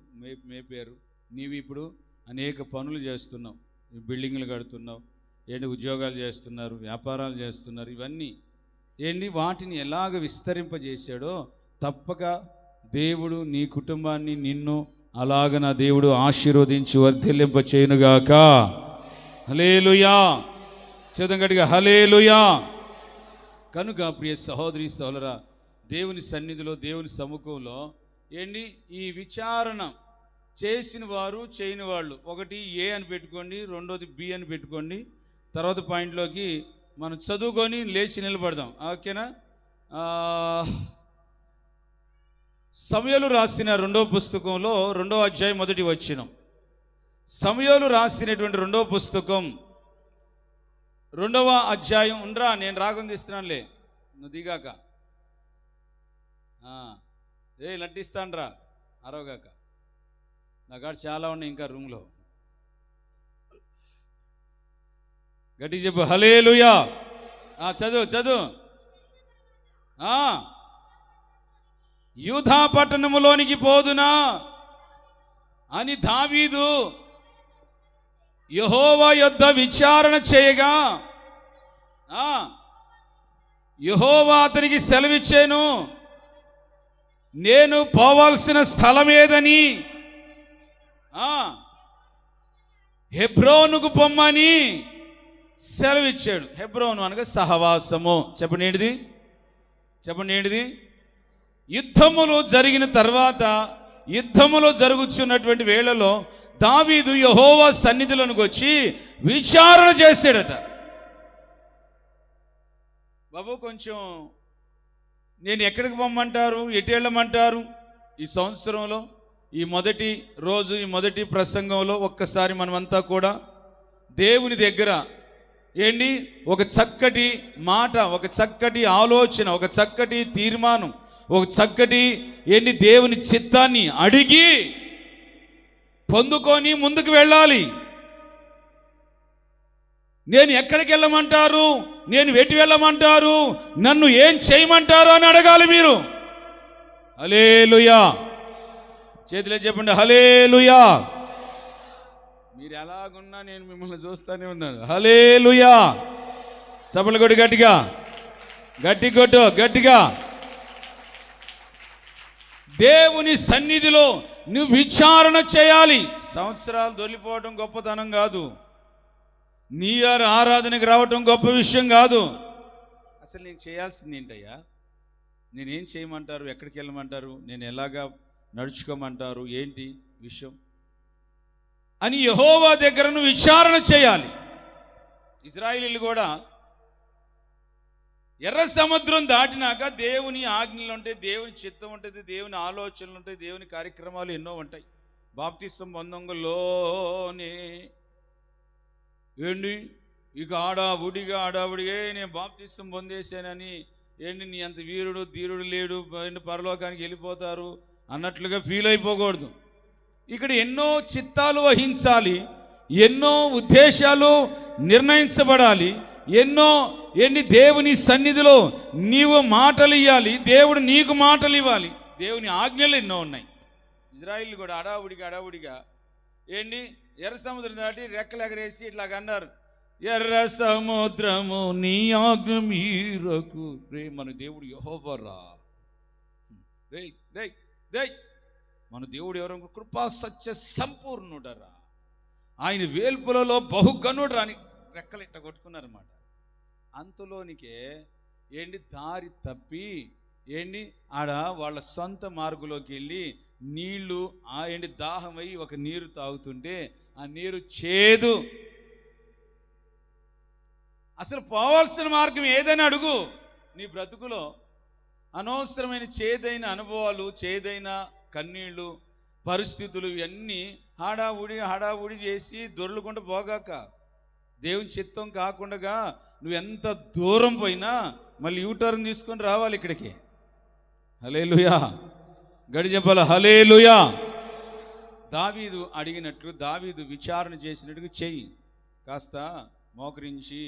మేపారు. నీవు ఇప్పుడు అనేక పనులు చేస్తున్నావు, బిల్డింగ్లు కడుతున్నావు, ఉద్యోగాలు చేస్తున్నారు, వ్యాపారాలు చేస్తున్నారు. ఇవన్నీ వాటిని ఎలాగ విస్తరింపజేశాడో తప్పక దేవుడు నీ కుటుంబాన్ని, నిన్ను అలాగ నా దేవుడు ఆశీర్వదించి వర్ధిల్లింప చేయనుగాక. హల్లెలూయా. చేద్దాం గట్టిగా, హల్లెలూయా. కనుక ప్రియ సహోదరి సహోదరా, దేవుని సన్నిధిలో, దేవుని సముఖంలో ఈ విచారణ చేసిన వారు, చేయని వాళ్ళు, ఒకటి ఏ అని పెట్టుకోండి, రెండోది బి అని పెట్టుకోండి. తర్వాత పాయింట్లోకి మనం చదువుకొని లేచి నిలబడదాం, ఓకేనా? సమూయేలు రాసిన 2వ పుస్తకంలో 2వ అధ్యాయం 1వ వచనం. సమూయేలు రాసినటువంటి 2వ పుస్తకం 2వ అధ్యాయం. ఉండరా, నేను రాగం తీస్తున్నానులే, నువ్వు దిగాక. నటిస్తానురా, అరవగాక. నా కాడ చాలా ఉన్నాయి ఇంకా రూమ్లో. గట్టి చెప్పు, హల్లెలూయా. చదువు. యూదా పట్టణములోనికి పోదునా అని దావీదు యెహోవా యొద్ద విచారణ చేయగా యెహోవా అతనికి సెలవిచ్చాను, నేను పోవాల్సిన స్థలం ఏదని, హెబ్రోనుకు పొమ్మని సెలవిచ్చాడు. హెబ్రోను అనగా సహవాసము. చెప్పండి ఏంటిది? యుద్ధములు జరిగిన తర్వాత, యుద్ధములో జరుగుతున్నటువంటి వేళలో దావీదు యెహోవా సన్నిధిలోనికి వచ్చి విచారణ చేశాడట. బాబు, కొంచెం నేను ఎక్కడికి పొమ్మంటారు, ఎటు వెళ్ళమంటారు? ఈ సంవత్సరంలో ఈ మొదటి రోజు, ఈ మొదటి ప్రసంగంలో ఒక్కసారి మనమంతా కూడా దేవుని దగ్గర ఒక చక్కటి మాట, ఒక చక్కటి ఆలోచన, ఒక చక్కటి తీర్మానం, ఒక చక్కటి దేవుని చిత్తాన్ని అడిగి పొందుకొని ముందుకు వెళ్ళాలి. నేను ఎక్కడికి వెళ్ళమంటారు, నేను ఎటు వెళ్ళమంటారు, నన్ను ఏం చేయమంటారు అని అడగాలి మీరు. హల్లెలూయా. చేతిలో చెప్పండి, హల్లెలూయా. మీరు ఎలాగున్నా నేను మిమ్మల్ని చూస్తూనే ఉన్నాను. హల్లెలూయా. చప్పట్లు కొట్టు, గట్టిగా. దేవుని సన్నిధిలో నువ్వు విచారణ చేయాలి. సంవత్సరాలు దొల్లిపోవడం గొప్పతనం కాదు, నీ ఆరాధనకు రావటం గొప్ప విషయం కాదు. అసలు నేను చేయాల్సింది ఏంటయ్యా? నేనేం చేయమంటారు, ఎక్కడికి వెళ్ళమంటారు, నేను ఎలాగా నడుచుకోమంటారు, ఏంటి విషయం అని యెహోవా దగ్గర నువ్వు విచారణ చేయాలి. ఇశ్రాయేలీయులు కూడా ఎర్ర సముద్రం దాటినాక దేవుని ఆజ్ఞలు ఉంటాయి, దేవుని చిత్తం ఉంటుంది, దేవుని ఆలోచనలు ఉంటాయి, దేవుని కార్యక్రమాలు ఎన్నో ఉంటాయి. బాప్తిసం పొందంలోనే ఇక ఆడావుడిగా నేను బాప్తిసం పొందేశానని నీ అంత వీరుడు ధీరుడు లేడు, పరలోకానికి వెళ్ళిపోతారు అన్నట్లుగా ఫీల్ అయిపోకూడదు. ఇక్కడ ఎన్నో చిత్తాలు వహించాలి, ఎన్నో ఉద్దేశాలు నిర్ణయించబడాలి, ఎన్ని దేవుని సన్నిధిలో నీవు మాటలు ఇవ్వాలి, దేవుడు నీకు మాటలు ఇవ్వాలి. దేవుని ఆజ్ఞలు ఎన్నో ఉన్నాయి. ఇజ్రాయిల్ కూడా అడావుడిగా ఎర్ర సముద్రం దాటి రెక్కలు ఎగరేసి ఇట్లాగ అన్నారు, ఎర్ర సముద్రము నీ ఆజ్ఞ మీరకు. మన దేవుడు యెహోవా. మన దేవుడు ఎవరో కృపా సత్య సంపూర్ణుడరా, ఆయన వేల్పులలో బహుగనుడు అని రెక్కలు ఇట్ట కొట్టుకున్నారన్నమాట. అంతలోనికే దారి తప్పి ఆడ వాళ్ళ సొంత మార్గంలోకి వెళ్ళి నీళ్లు దాహమై ఒక నీరు తాగుతుంటే ఆ నీరు చేదు. అసలు పోవాల్సిన మార్గం ఏదైనా అడుగు. నీ బ్రతుకులో అనవసరమైన చేదైన అనుభవాలు, చేదైన కన్నీళ్ళు, పరిస్థితులు ఇవన్నీ హడావుడి చేసి దొర్లుకుంటూ పోగాక, దేవుని చిత్తం కాకుండా నువ్వు ఎంత దూరం పోయినా మళ్ళీ యూటర్న్ తీసుకొని రావాలి ఇక్కడికి. హల్లెలూయా. గడి చెప్పాల హల్లెలూయా. దావీదు అడిగినట్లు, దావీదు విచారణ చేసినట్టుగా చెయ్యి. కాస్త మోకరించి,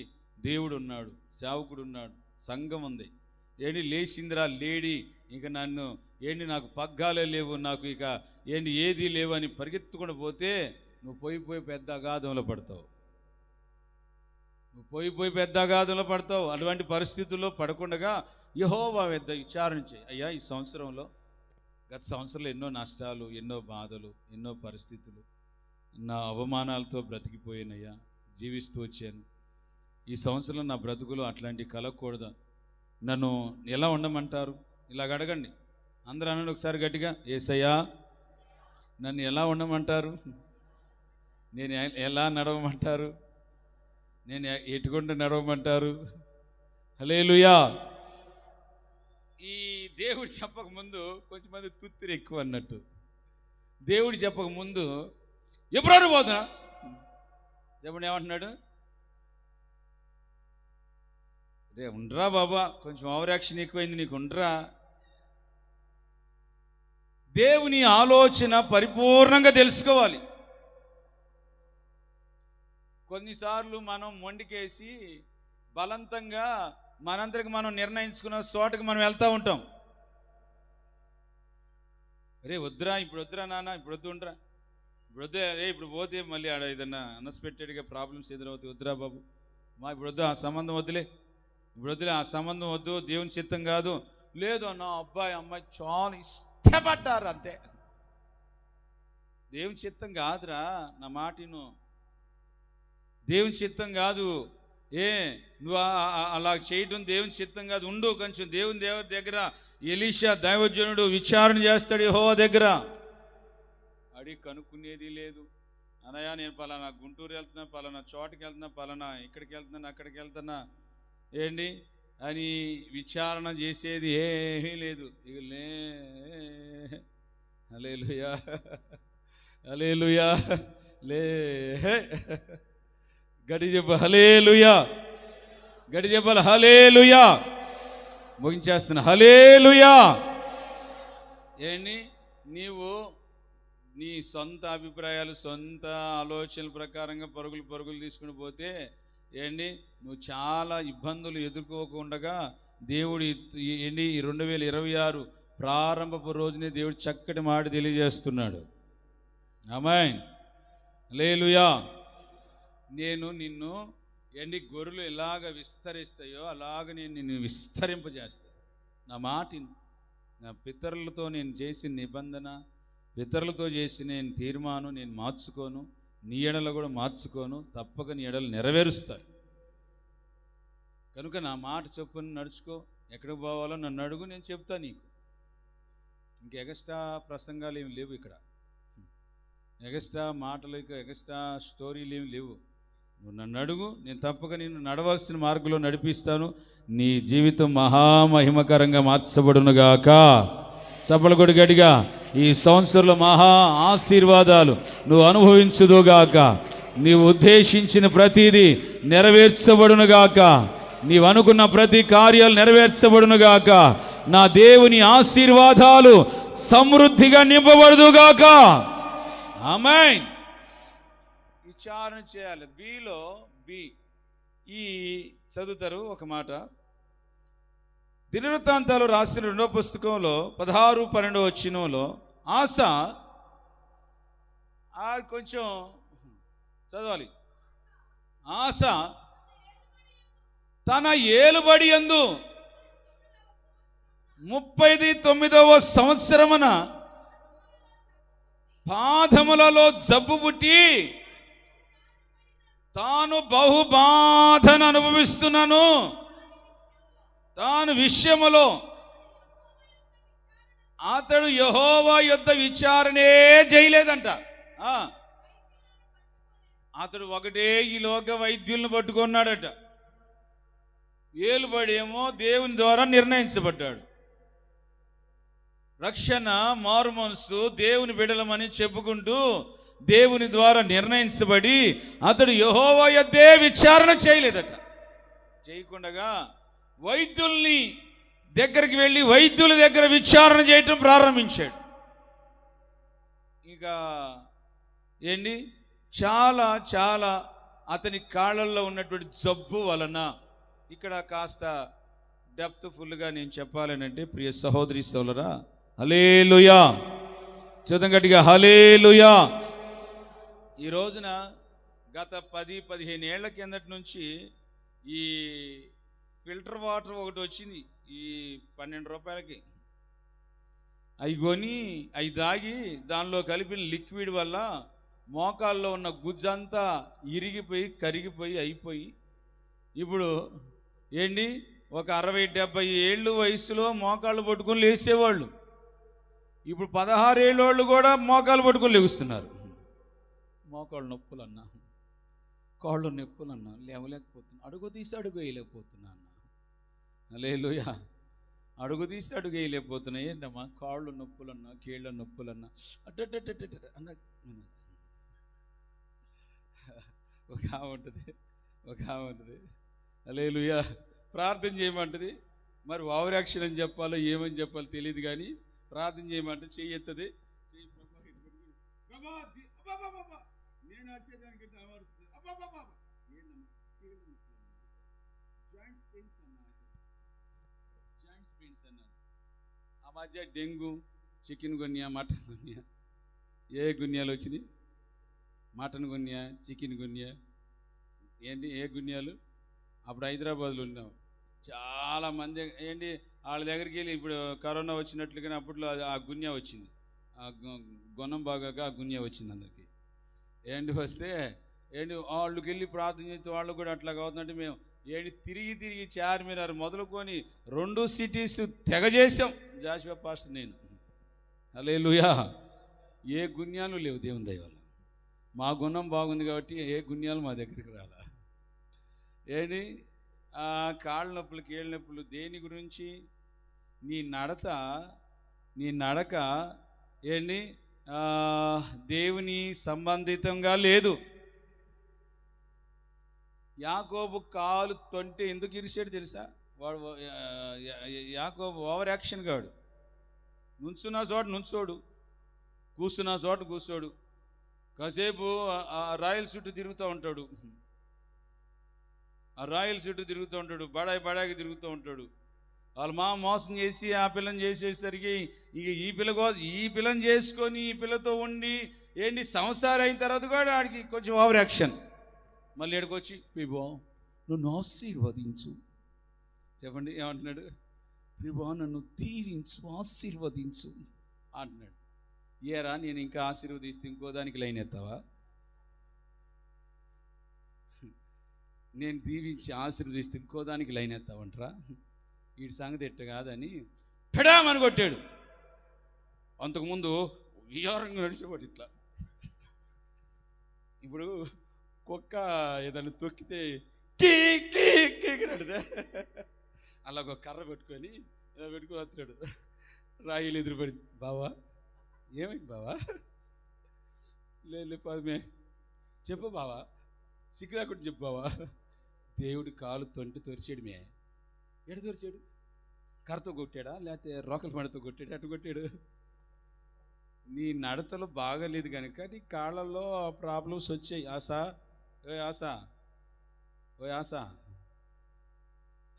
దేవుడు ఉన్నాడు, సేవకుడు ఉన్నాడు, సంఘం ఉంది, ఏంటి లేచిందిరా లేడి, ఇక నన్ను ఏంటి నాకు పగ్గాలే లేవు, నాకు ఇక ఏంటి ఏది లేవు అని పరిగెత్తుకుండా పోతే నువ్వు పోయి పెద్ద అగాధంలో పడతావు. నువ్వు పోయి పెద్ద అగాధంలో పడతావు. అటువంటి పరిస్థితుల్లో పడకుండా యెహోవా వద్ద విచారణ చేయి. అయ్యా, ఈ సంవత్సరంలో, గత సంవత్సరంలో ఎన్నో నష్టాలు, ఎన్నో బాధలు, ఎన్నో పరిస్థితులు, నా అవమానాలతో బ్రతికిపోయానయ్యా, జీవిస్తూ వచ్చాను. ఈ సంవత్సరం నా బ్రతుకులు అట్లాంటివి కలగకూడదు. నన్ను ఎలా ఉండమంటారు? ఇలాగ అడగండి. అందరూ అనండి ఒకసారి గట్టిగా, యేసయ్యా నన్ను ఎలా ఉండమంటారు? నేను ఎలా నడవమంటారు? నేను ఎటుకుంటూ నడవమంటారు? హల్లెలూయా. ఈ దేవుడు చెప్పకముందు కొంచెం మంది తుత్తిరి ఎక్కువ అన్నట్టు. దేవుడు చెప్పకముందు ఎప్పుడైనా పోతున్నా చెప్పండి, ఏమంటున్నాడు? రే ఉండరా బాబా, కొంచెం ఓవర్ యాక్షన్ ఎక్కువైంది, నీకు ఉండరా. దేవుని ఆలోచన పరిపూర్ణంగా తెలుసుకోవాలి. కొన్నిసార్లు మనం మొండికేసి బలవంతంగా మనందరికి మనం నిర్ణయించుకున్న చోటకి మనం వెళ్తూ ఉంటాం. రే వద్దురా, ఇప్పుడు వద్దురా నాన్న, ఇప్పుడు వద్దు ఉండరా, ఇప్పుడు వద్దు, ఇప్పుడు పోతే మళ్ళీ ఆడ ఏదన్నా అన్ఎక్స్పెక్టెడ్గా ప్రాబ్లమ్స్ ఎదురవుతాయి, వద్దురా బాబు, ఇప్పుడు వద్దు, ఆ సంబంధం వద్దులే, ఇప్పుడు వద్దులే, ఆ సంబంధం వద్దు, దేవుని చిత్తం కాదు. లేదు, నా అబ్బాయి అమ్మాయి చాలా ఇష్టపడ్డారు అంతే. దేవుని చిత్తం కాదురా, నా మాటను, దేవుని చిత్తం కాదు. నువ్వు అలా చేయటం దేవుని చిత్తం కాదు. ఉండు కొంచెం దేవుని దగ్గర. ఎలీషా దైవజనుడు విచారణ చేస్తాడు యెహోవా దగ్గర. అడిగి కనుక్కునేది లేదు. అనయ్య, నేను పలానా గుంటూరు వెళ్తున్నా, పలానా చోటకి వెళ్తున్నా, పలానా ఇక్కడికి వెళ్తున్నా, అక్కడికి వెళ్తున్నా ఏంటి అని విచారణ చేసేది ఏమీ లేదు. ఇక హల్లెలూయా, హల్లెలూయా, గడి చెప్ప హల్లెలూయా, గడి చెప్పాలి హల్లెలూయా. ముగించేస్తున్నా, హల్లెలూయా. ఏంటి నీవు నీ సొంత అభిప్రాయాలు, సొంత ఆలోచనల ప్రకారంగా పరుగులు తీసుకుని పోతే ఏంటి నువ్వు చాలా ఇబ్బందులు ఎదుర్కోకుండా దేవుడు ఏంటి ఈ 2026 ప్రారంభపు రోజునే దేవుడు చక్కటి మాట తెలియజేస్తున్నాడు. ఆమేన్, హల్లెలూయా. నేను నిన్ను ఏంటి గొర్రెలు ఎలాగ విస్తరిస్తాయో అలాగ నేను నిన్ను విస్తరింపజేస్తాను. నా మాటిని, నా పితరులతో నేను చేసిన నిబంధన, పితరులతో చేసిన నేను తీర్మానం నేను మార్చుకోను, నీ ఎడలు కూడా మార్చుకోను, తప్పక నీ ఎడలు నెరవేరుస్తాను. కనుక నా మాట చొప్పున నడుచుకో. ఎక్కడికి పోవాలో నన్ను అడుగు, నేను చెప్తా నీకు. ఇంక ఎగస్ట్రా ప్రసంగాలు ఏమి లేవు ఇక్కడ, ఎగస్ట్రా మాటలు, ఎగస్ట్రా స్టోరీలు ఏమి లేవు. నువ్వు నన్ను అడుగు, నేను తప్పక నిన్ను నడవలసిన మార్గంలో నడిపిస్తాను. నీ జీవితం మహామహిమకరంగా మార్చబడునుగాక. చప్పలు కొడి గట్టిగా. ఈ సంవత్సరంలో మహా ఆశీర్వాదాలు నువ్వు అనుభవించుదుగాక. నీవు ఉద్దేశించిన ప్రతిదీ నెరవేర్చబడునుగాక. నీవు అనుకున్న ప్రతి కార్యాలు నెరవేర్చబడునుగాక. నా దేవుని ఆశీర్వాదాలు సమృద్ధిగా నింపబడుదుగాక. ఆమేన్. విచారణ చేయాలి. బిలో బి ఈ చదువుతారు ఒక మాట. దినవృత్తాంతాలు రాసిన 2వ పుస్తకంలో 16-12 వచనంలో ఆస కొంచెం చదవాలి. ఆస తన ఏలుబడి యందు 39వ సంవత్సరమున పాదములలో జబ్బు పుట్టి తాను బహుబాధను అనుభవిస్తున్నాను. తాను విషయములో అతడు యెహోవా యొద్ద విచారణే చేయలేదంట. అతడు ఒకటే ఈలోక వైద్యులను పట్టుకున్నాడట. ఏలుబడేమో దేవుని ద్వారా నిర్ణయించబడ్డాడు. రక్షణ, మారు మనసు, దేవుని బిడలమని చెప్పుకుంటూ దేవుని ద్వారా నిర్ణయించబడి అతడు యెహోవా యొద్దే విచారణ చేయలేదట. చేయకుండా వైద్యుల్ని దగ్గరికి వెళ్ళి వైద్యుల దగ్గర విచారణ చేయటం ప్రారంభించాడు. ఇంకా ఏంటి చాలా చాలా అతని కాళ్ళల్లో ఉన్నటువంటి జబ్బు వలన, ఇక్కడ కాస్త డెప్త్ ఫుల్గా నేను చెప్పాలనంటే ప్రియ సహోదరి సోదరా, హల్లెలూయా, చదువు గట్టిగా హల్లెలూయా. ఈ రోజున గత 10-15 ఏళ్ల కిందటి నుంచి ఈ ఫిల్టర్ వాటర్ ఒకటి వచ్చింది, ఈ 12 రూపాయలకి. అవి కొని అవి దాగి దానిలో కలిపిన లిక్విడ్ వల్ల మోకాల్లో ఉన్న గుజ్జంతా ఇరిగిపోయి కరిగిపోయి అయిపోయి, ఇప్పుడు ఏంటి ఒక 60-70 ఏళ్ళు వయసులో మోకాళ్ళు పట్టుకొని లేచేవాళ్ళు, ఇప్పుడు 16 ఏళ్ళోళ్ళు కూడా మోకాళ్ళు పట్టుకొని లేగుస్తున్నారు. మోకాళ్ళు నొప్పులు అన్నా, కాళ్ళు నొప్పులు అన్నా, లేవలేకపోతున్నా, అడుగు తీసి అడుగు వేయలేకపోతున్నా అన్న. హల్లెలూయా, అడుగు తీసి అడుగు వేయలేకపోతున్నా. ఏంటమ్మా కాళ్ళు నొప్పులన్నా, కీళ్ళ నొప్పులన్నా అన్న. ఒక ఆమె ఉంటుంది హల్లెలూయా, ప్రార్థన చేయమంటుంది. మరి ఓవర్ యాక్షన్ అని చెప్పాలో ఏమని చెప్పాలో తెలియదు, కానీ ప్రార్థన చేయమంటే చెయ్యెత్తది. నేను అరిచేదానికి ఆ మధ్య డెంగ్యూ, చికెన్ గున్యా, మటన్ గున్యా, ఏ గున్యాలు వచ్చినాయి? మటన్ గున్యా, చికెన్ గున్యా, ఏంటి ఏ గున్యాలు? అప్పుడు హైదరాబాద్లో ఉన్నాం, చాలామంది ఏంటి వాళ్ళ దగ్గరికి వెళ్ళి, ఇప్పుడు కరోనా వచ్చినట్లుగానే అప్పట్లో ఆ గున్యా వచ్చింది, ఆ గుణం బాగాక ఆ గున్యా వచ్చింది అందరికి. ఏంటి వస్తే ఏంటి వాళ్ళకి వెళ్ళి ప్రార్థన చేస్తే వాళ్ళు కూడా అట్లాగా అవుతుందంటే మేము ఏంటి తిరిగి చార్మినార్ మొదలుకొని 2 సిటీస్ తెగ చేసాం, జాషువా పాస్టర్ నేను. హల్లెలూయా, ఏ గున్యాలు లేవు దేవుని దయ వల్ల. మా గుణం బాగుంది కాబట్టి ఏ గున్యాలు మా దగ్గరికి రాలా. ఏంటి కాళ్ళ నొప్పులు, కీళ్ళ నొప్పులు దేని గురించి? నీ నడక ఏంటి దేవుని సంబంధితంగా లేదు. యాకోబు కాలు తొంటే ఎందుకు ఇరిచాడు తెలుసా? వాడు యాకోబు ఓవర్ యాక్షన్ గాడు. నుంచున్న చోట నుంచోడు, కూర్చున్న చోట కూర్చోడు, కాసేపు రాయల్ చుట్టూ తిరుగుతూ ఉంటాడు, బడాయికి తిరుగుతూ ఉంటాడు. వాళ్ళ మోసం చేసి ఆ పిల్లని చేసేసరికి ఇక ఈ పిల్లని చేసుకొని ఈ పిల్లతో ఉండి ఏంటి సంసారం అయిన తర్వాత కూడా ఆడికి కొంచెం ఓవర్ యాక్షన్. మళ్ళీ ఎక్కడికి వచ్చి ప్రభా నన్ను ఆశీర్వదించు, చెప్పండి ఏమంటున్నాడు? ప్రభా నన్ను దీవించు, ఆశీర్వదించు అంటున్నాడు. ఏరా నేను ఇంకా ఆశీర్వదిస్తే ఇంకో దానికి లైన్ ఎత్తావా? నేను దీవించి ఆశీర్వదిస్తే ఇంకో దానికి లైన్ ఎత్తావంటరా? వీడి సంగతి ఎట్ట కాదని పెడామని కొట్టాడు. అంతకుముందు విహారంగా నడిచేవాడు ఇట్లా. ఇప్పుడు కుక్క ఏదైనా తొక్కితే నడితే అలా ఒక కర్ర పెట్టుకొని ఇలా పెట్టుకొని వస్తున్నాడు. రాయిలు ఎదురుపడి, బావా ఏమైంది బావా? లేదు పదమే చెప్పు బావా, సిగ్గురాకుండా చెప్పు బావా. దేవుడు కాలు తొరిచాడు. ఎటు తొరిచాడు? కర్రతో కొట్టాడా లేకపోతే రోకల పడితో కొట్టాడు? అటు కొట్టాడు. నీ నడతలు బాగలేదు కనుక నీ కాళ్ళల్లో ప్రాబ్లమ్స్ వచ్చాయి. ఆశ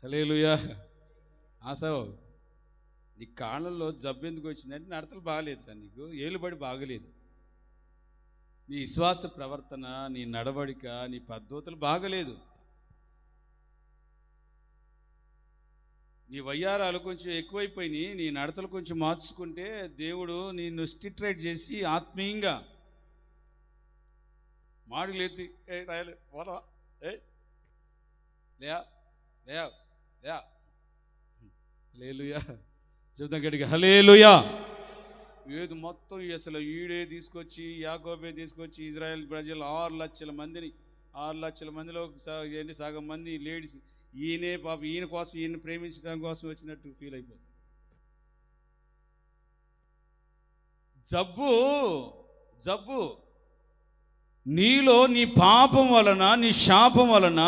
హల్లెలూయా, ఆశ నీ కాళ్ళల్లో జబ్బు ఎందుకు వచ్చిందంటే నడతలు బాగలేదు, నీకు ఏలుబడి బాగలేదు, నీ విశ్వాస ప్రవర్తన, నీ నడవడిక, నీ పద్ధతులు బాగలేదు. నీ వయ్యారాలు కొంచెం ఎక్కువైపోయినాయి, నీ నడతలు కొంచెం మార్చుకుంటే దేవుడు నిన్ను స్టిట్రైట్ చేసి ఆత్మీయంగా మాడులేతి రాయలే పోదా హల్లెలూయా, చెబుతాం గట్టిగా హల్లెలూయా. ఏది మొత్తం అసలు ఈడే తీసుకొచ్చి యాకోబే తీసుకొచ్చి ఇజ్రాయెల్ ప్రజలు 6 లక్షల మందిలో ఏంటి సగం మంది లేడీస్. ఈయనే పాప ఈయన కోసం, ఈయన ప్రేమించడం కోసం వచ్చినట్టు ఫీల్ అయిపోతుంది. జబ్బు నీలో నీ పాపం వలన, నీ శాపం వలన,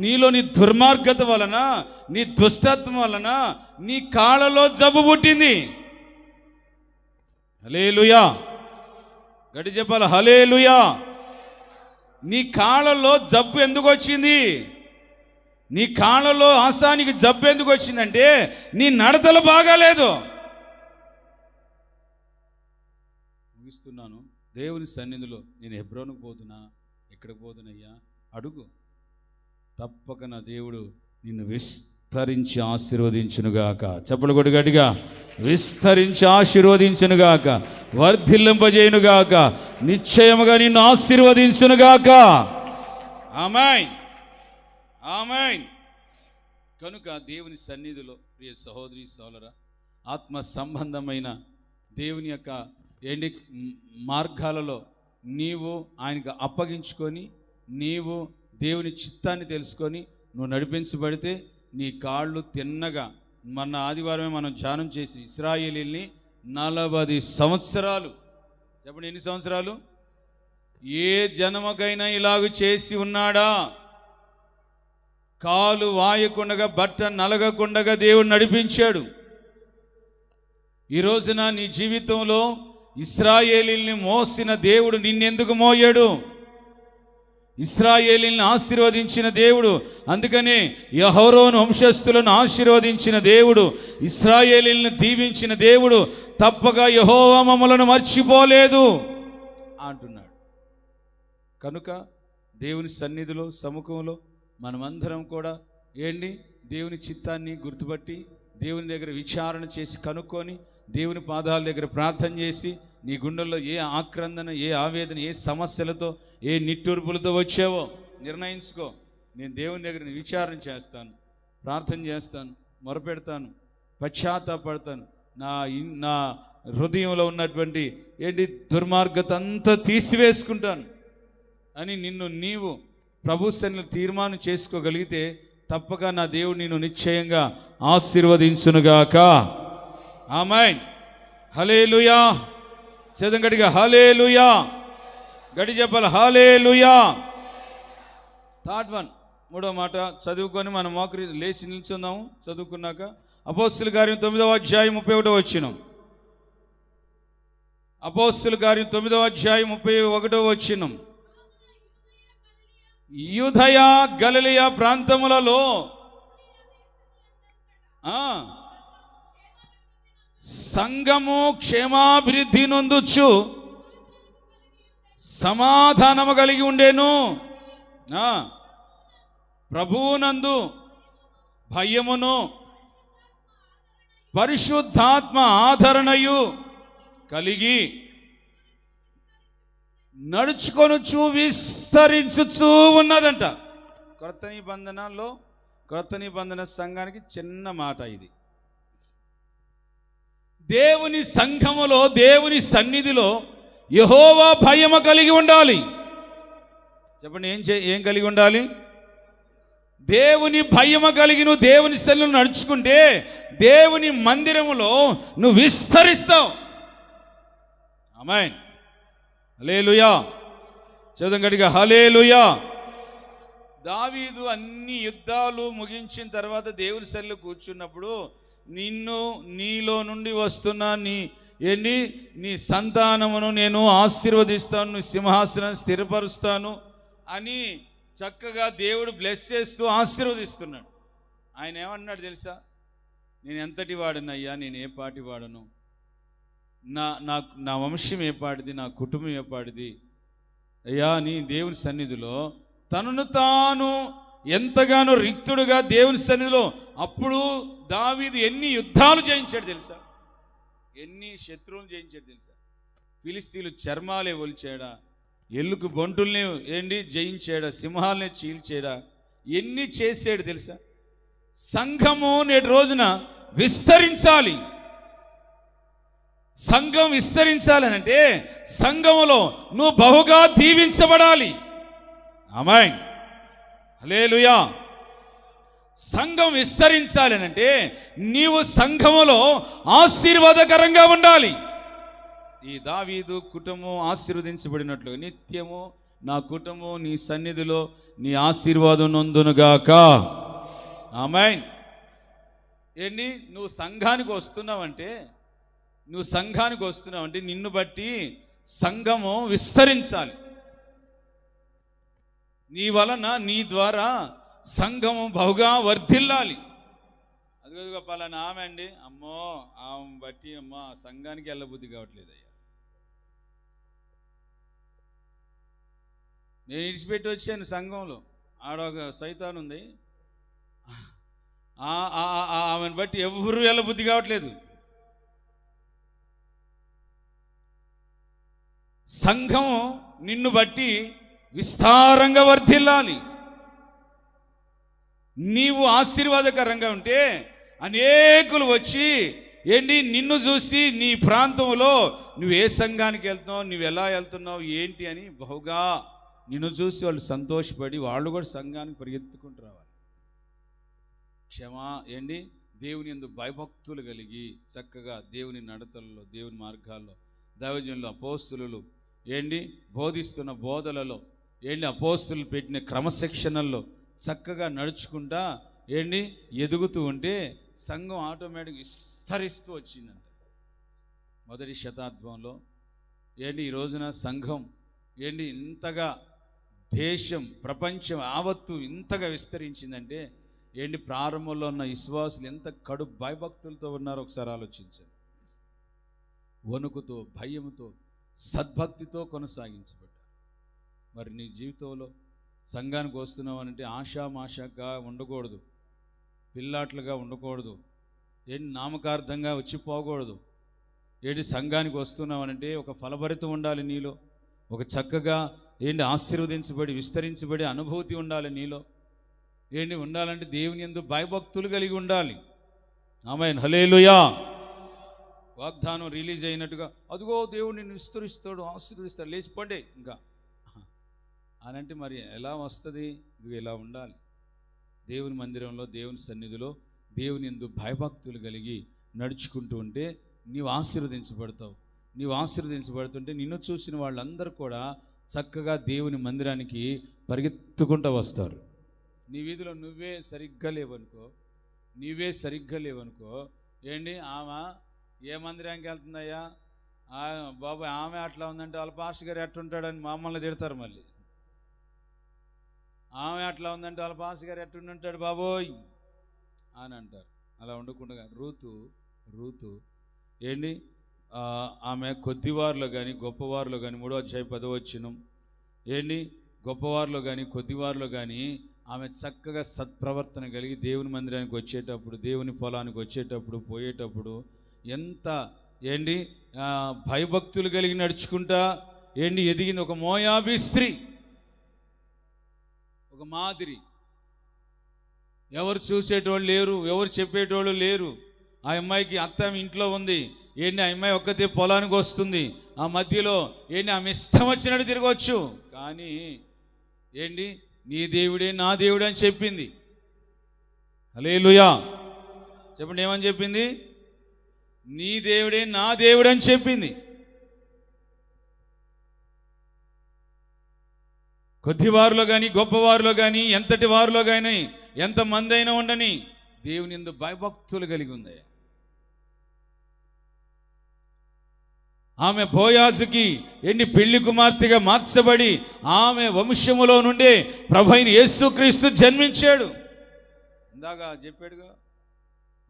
నీలో నీ దుర్మార్గత వలన, నీ దుష్టత్వం వలన నీ కాళ్ళలో జబ్బు పుట్టింది. హల్లెలూయా. గట్టి చెప్పాలి హల్లెలూయా. నీ కాళ్ళలో జబ్బు ఎందుకు వచ్చింది? నీ కాళ్ళలో ఆసానికి జబ్బు ఎందుకు వచ్చిందంటే నీ నడతలు బాగాలేదు. ముగిస్తున్నాను. దేవుని సన్నిధిలో నేను హెబ్రోనుకు పోతున్నా, ఎక్కడికి పోతున్నాయ్యా అడుగు. తప్పక నా దేవుడు నిన్ను విస్తరించి ఆశీర్వదించునుగాక. చప్పలు కొట్టి గట్టిగా, విస్తరించి ఆశీర్వదించునుగాక, వర్ధిల్లింపజేయునుగాక, నిశ్చయముగా నిన్ను ఆశీర్వదించునుగాక. ఆమేన్, ఆమేన్. కనుక దేవుని సన్నిధిలో ప్రియ సహోదరి సోదరా, ఆత్మ సంబంధమైన దేవుని యొక్క మార్గాలలో నీవు ఆయనకు అప్పగించుకొని నీవు దేవుని చిత్తాన్ని తెలుసుకొని నువ్వు నడిపించబడితే నీ కాళ్ళు తిన్నగా, మొన్న ఆదివారమే మనం ధ్యానం చేసి ఇశ్రాయేలీల్ని 40 సంవత్సరాలు, చెప్పండి ఎన్ని సంవత్సరాలు? ఏ జనమకైనా ఇలాగ చేసి ఉన్నాడా? కాలు వాయకుండగా బట్ట నలగకుండగా దేవుడు నడిపించాడు. ఈ రోజున నీ జీవితంలో ఇశ్రాయేలీల్ని మోసిన దేవుడు నిన్నెందుకు మోయాడు? ఇశ్రాయేలీల్ని ఆశీర్వదించిన దేవుడు. అందుకనే యెహోరోను వంశస్థులను ఆశీర్వదించిన దేవుడు, ఇశ్రాయేలీల్ని దీవించిన దేవుడు తప్పక యెహోవా మమ్మలను మర్చిపోలేదు అంటున్నాడు. కనుక దేవుని సన్నిధిలో సముఖంలో మనమందరం కూడా దేవుని చిత్తాన్ని గుర్తుపట్టి దేవుని దగ్గర విచారణ చేసి కనుక్కొని దేవుని పాదాల దగ్గర ప్రార్థన చేసి నీ గుండెల్లో ఏ ఆక్రందన, ఏ ఆవేదన, ఏ సమస్యలతో, ఏ నిట్టూర్పులతో వచ్చావో నిర్ణయించుకో. నేను దేవుని దగ్గర విచారణ చేస్తాను, ప్రార్థన చేస్తాను, మొరపెడతాను, పశ్చాత్తాపడతాను, నా హృదయంలో ఉన్నటువంటి దుర్మార్గత అంతా తీసివేసుకుంటాను అని నీవు ప్రభు సన్నిధిలో తీర్మానం చేసుకోగలిగితే తప్పక నా దేవుడు నిన్ను నిశ్చయంగా ఆశీర్వదించునుగాక. ఆమేన్, హల్లెలూయా. చేద్దాం గట్టిగా హల్లెలూయా. గట్టి చెప్పాలి హల్లెలూయా. థర్డ్ వన్, మూడో మాట చదువుకొని మనం మోకరి లేచి నిల్చుందాము. చదువుకున్నాక అపోస్తలుల కార్యం 9వ అధ్యాయం 31వ వచనం. అపోస్తలుల కార్యం 9వ అధ్యాయం 31వ వచనం. యూదయ గలిలయ ప్రాంతములలో సంఘము క్షేమాభివృద్ధి నొందుచు సమాధానము కలిగి ఉండేను. ప్రభువునందు భయమును పరిశుద్ధాత్మ ఆదరణయు కలిగి నడుచుకొనుచు విస్తరించుచూ ఉన్నదంట. కొత్త నిబంధన సంఘానికి చిన్న మాట ఇది. దేవుని సంఘములో, దేవుని సన్నిధిలో యెహోవా భయము కలిగి ఉండాలి. చెప్పండి ఏం కలిగి ఉండాలి? దేవుని భయము కలిగి నువ్వు దేవుని సన్నిధిలో నడుచుకుంటే దేవుని మందిరములో నువ్వు విస్తరిస్తావు. ఆమేన్, హల్లెలూయా. చదువు గట్టిగా హల్లెలూయా. దావీదు అన్ని యుద్ధాలు ముగించిన తర్వాత దేవుని సన్నిధిలో కూర్చున్నప్పుడు నీలో నుండి వస్తున్న నీ సంతానమును నేను ఆశీర్వదిస్తాను, నీ సింహాసనం స్థిరపరుస్తాను అని చక్కగా దేవుడు బ్లెస్ చేస్తూ ఆశీర్వదిస్తున్నాడు. ఆయన ఏమన్నాడు తెలుసా? నేను ఎంతటి వాడనయ్యా, నేను ఏ పాటి వాడను, నా వంశం ఏ పాటిది, నా కుటుంబం ఏ పాటిది అయ్యా. నీ దేవుని సన్నిధిలో తనను తాను ఎంతగానో రిక్తుడుగా దేవుని సన్నిధిలో. అప్పుడు దావీదు ఎన్ని యుద్ధాలు జయించాడు తెలుసా? ఎన్ని శత్రువులు జయించాడు తెలుసా? ఫిలిస్తీన్లు చర్మాలే ఒలిచాడా, ఎల్లుకు బొంటుల్ని జయించాడా, సింహాలనే చీల్చాడా, ఎన్ని చేసాడు తెలుసా? సంఘము నేటి రోజున విస్తరించాలి. సంఘం విస్తరించాలనంటే సంఘములో నువ్వు బహుగా దీవించబడాలి. ఆమేన్, హల్లెలూయా. సంఘం విస్తరించాలనంటే నీవు సంఘములో ఆశీర్వాదకరంగా ఉండాలి. ఈ దావీదు కుటుంబం ఆశీర్వదించబడినట్లు నిత్యము నా కుటుంబం నీ సన్నిధిలో నీ ఆశీర్వాదం నొందునుగాక. ఆమేన్. నువ్వు సంఘానికి వస్తున్నావంటే నిన్ను బట్టి సంఘము విస్తరించాలి. నీ వలన, నీ ద్వారా సంఘము బహుగా వర్ధిల్లాలి. అదిగో పలానా ఆమె అండి, అమ్మో ఆమె బట్టి అమ్మో సంఘానికి వెళ్ళబుద్ధి కావట్లేదు అయ్యా, నేను ఇడిచిపెట్టి వచ్చాను సంఘంలో, ఆడొక సైతాన్ ఉంది, ఆమెను బట్టి ఎవరు వెళ్ళబుద్ధి కావట్లేదు. సంఘం నిన్ను బట్టి విస్తారంగా వర్ధిల్లాలి. నీవు ఆశీర్వాదకరంగా ఉంటే అనేకులు వచ్చి ఏంటి నిన్ను చూసి నీ ప్రాంతంలో నువ్వు ఏ సంఘానికి వెళ్తున్నావు, నువ్వు ఎలా వెళ్తున్నావు ఏంటి అని బహుగా నిన్ను చూసి వాళ్ళు సంతోషపడి వాళ్ళు కూడా సంఘానికి పరిగెత్తుకుంటూ రావాలి. ఏంటి దేవుని యందు భయభక్తులు కలిగి చక్కగా దేవుని నడతలలో, దేవుని మార్గాల్లో, దైవజనులు అపోస్తులు ఏంటి బోధిస్తున్న బోధలలో, ఏంటి అపోస్తులు పెట్టిన క్రమశిక్షణల్లో చక్కగా నడుచుకుంటా ఏంటి ఎదుగుతూ ఉంటే సంఘం ఆటోమేటిక్ విస్తరిస్తూ వచ్చిందంట. మొదటి శతాబ్దంలో ఏంటి ఈ రోజున సంఘం ఏంటి ఇంతగా దేశం, ప్రపంచం యావత్తు ఇంతగా విస్తరించిందంటే ఏంటి ప్రారంభంలో ఉన్న విశ్వాసులు ఎంత కడు భయభక్తులతో ఉన్నారో ఒకసారి ఆలోచించండి. వణుకుతో, భయంతో, సద్భక్తితో కొనసాగించబడ్డారు. మరి నీ జీవితంలో సంఘానికి వస్తున్నావు అంటే ఆషామాషగా ఉండకూడదు, పిల్లాట్లుగా ఉండకూడదు, ఏంటి నామకార్థంగా వచ్చిపోకూడదు. ఏంటి సంఘానికి వస్తున్నావు అంటే ఒక ఫలభరితం ఉండాలి నీలో, ఒక చక్కగా ఏంటి ఆశీర్వదించబడి విస్తరించబడి అనుభూతి ఉండాలి నీలో. ఏంటి ఉండాలంటే దేవుని యందు భయభక్తులు కలిగి ఉండాలి. ఆమేన్, హల్లెలూయా. వాగ్దానం రిలీజ్ అయినట్టుగా అదిగో దేవుడు నిన్ను విస్తరిస్తాడు, ఆశీర్వదిస్తాడు, లేచిపోండి ఇంకా అనంటే మరి ఎలా వస్తుంది? ఇది ఎలా ఉండాలి? దేవుని మందిరంలో, దేవుని సన్నిధిలో దేవుని యందు భయభక్తులు కలిగి నడుచుకుంటూ ఉంటే నీవు ఆశీర్వదించబడతావు. నీవు ఆశీర్వదించబడుతుంటే నిన్ను చూసిన వాళ్ళందరూ కూడా చక్కగా దేవుని మందిరానికి పరిగెత్తుకుంటూ వస్తారు. నీ వీధిలో నువ్వే సరిగ్గా లేవనుకో ఏంటి ఆమె ఏ మందిరానికి వెళ్తుందయ్యా బాబు, ఆమె అట్లా ఉందంటే వాళ్ళ పాస్టర్ గారు ఎట్టుంటాడని మమ్మల్ని తిడతారు. మళ్ళీ ఆమె అట్లా ఉందంటే వాళ్ళ పాస్టర్ గారు ఎట్టుంటాడు బాబోయ్ అని అంటారు. అలా ఉండకుండా రూతు ఏంటి ఆమె కొద్దివారిలో కానీ గొప్పవారిలో కానీ 3వ అధ్యాయం 10వ వచనం ఏంటి గొప్పవారిలో కానీ కొద్దివారిలో కానీ ఆమె చక్కగా సత్ప్రవర్తన కలిగి దేవుని మందిరానికి వచ్చేటప్పుడు, దేవుని పొలానికి వచ్చేటప్పుడు, పోయేటప్పుడు ఎంత ఏంటి భయభక్తులు కలిగి నడుచుకుంటా ఏంటి ఎదిగింది. ఒక మోయాబీ స్త్రీ, ఒక మాదిరి. ఎవరు చూసేటోళ్ళు లేరు, ఎవరు చెప్పేటోళ్ళు లేరు. ఆ అమ్మాయికి అత్త ఇంట్లో ఉంది. ఏంటి ఆ అమ్మాయి ఒక్కతే పొలానికి వస్తుంది. ఆ మధ్యలో ఏంటి ఆమె ఇష్టం వచ్చినట్టు తిరగవచ్చు. కానీ ఏంటి నీ దేవుడే నా దేవుడే అని చెప్పింది. హల్లెలూయా చెప్పండి, ఏమని చెప్పింది? నీ దేవుడే నా దేవుడే అని చెప్పింది. కొద్దివారిలో కానీ గొప్పవారిలో కానీ ఎంతటి వారిలో కానీ ఎంతమంది అయినా ఉండని దేవుని యందు భయభక్తులు కలిగి ఉంది. ఆమె బోయాజుకి ఎన్ని పెళ్లి కుమార్తెగా మార్చబడి ఆమె వంశములో నుండే ప్రభువైన యేసుక్రీస్తు జన్మించాడు. ఇందాక చెప్పాడుగా,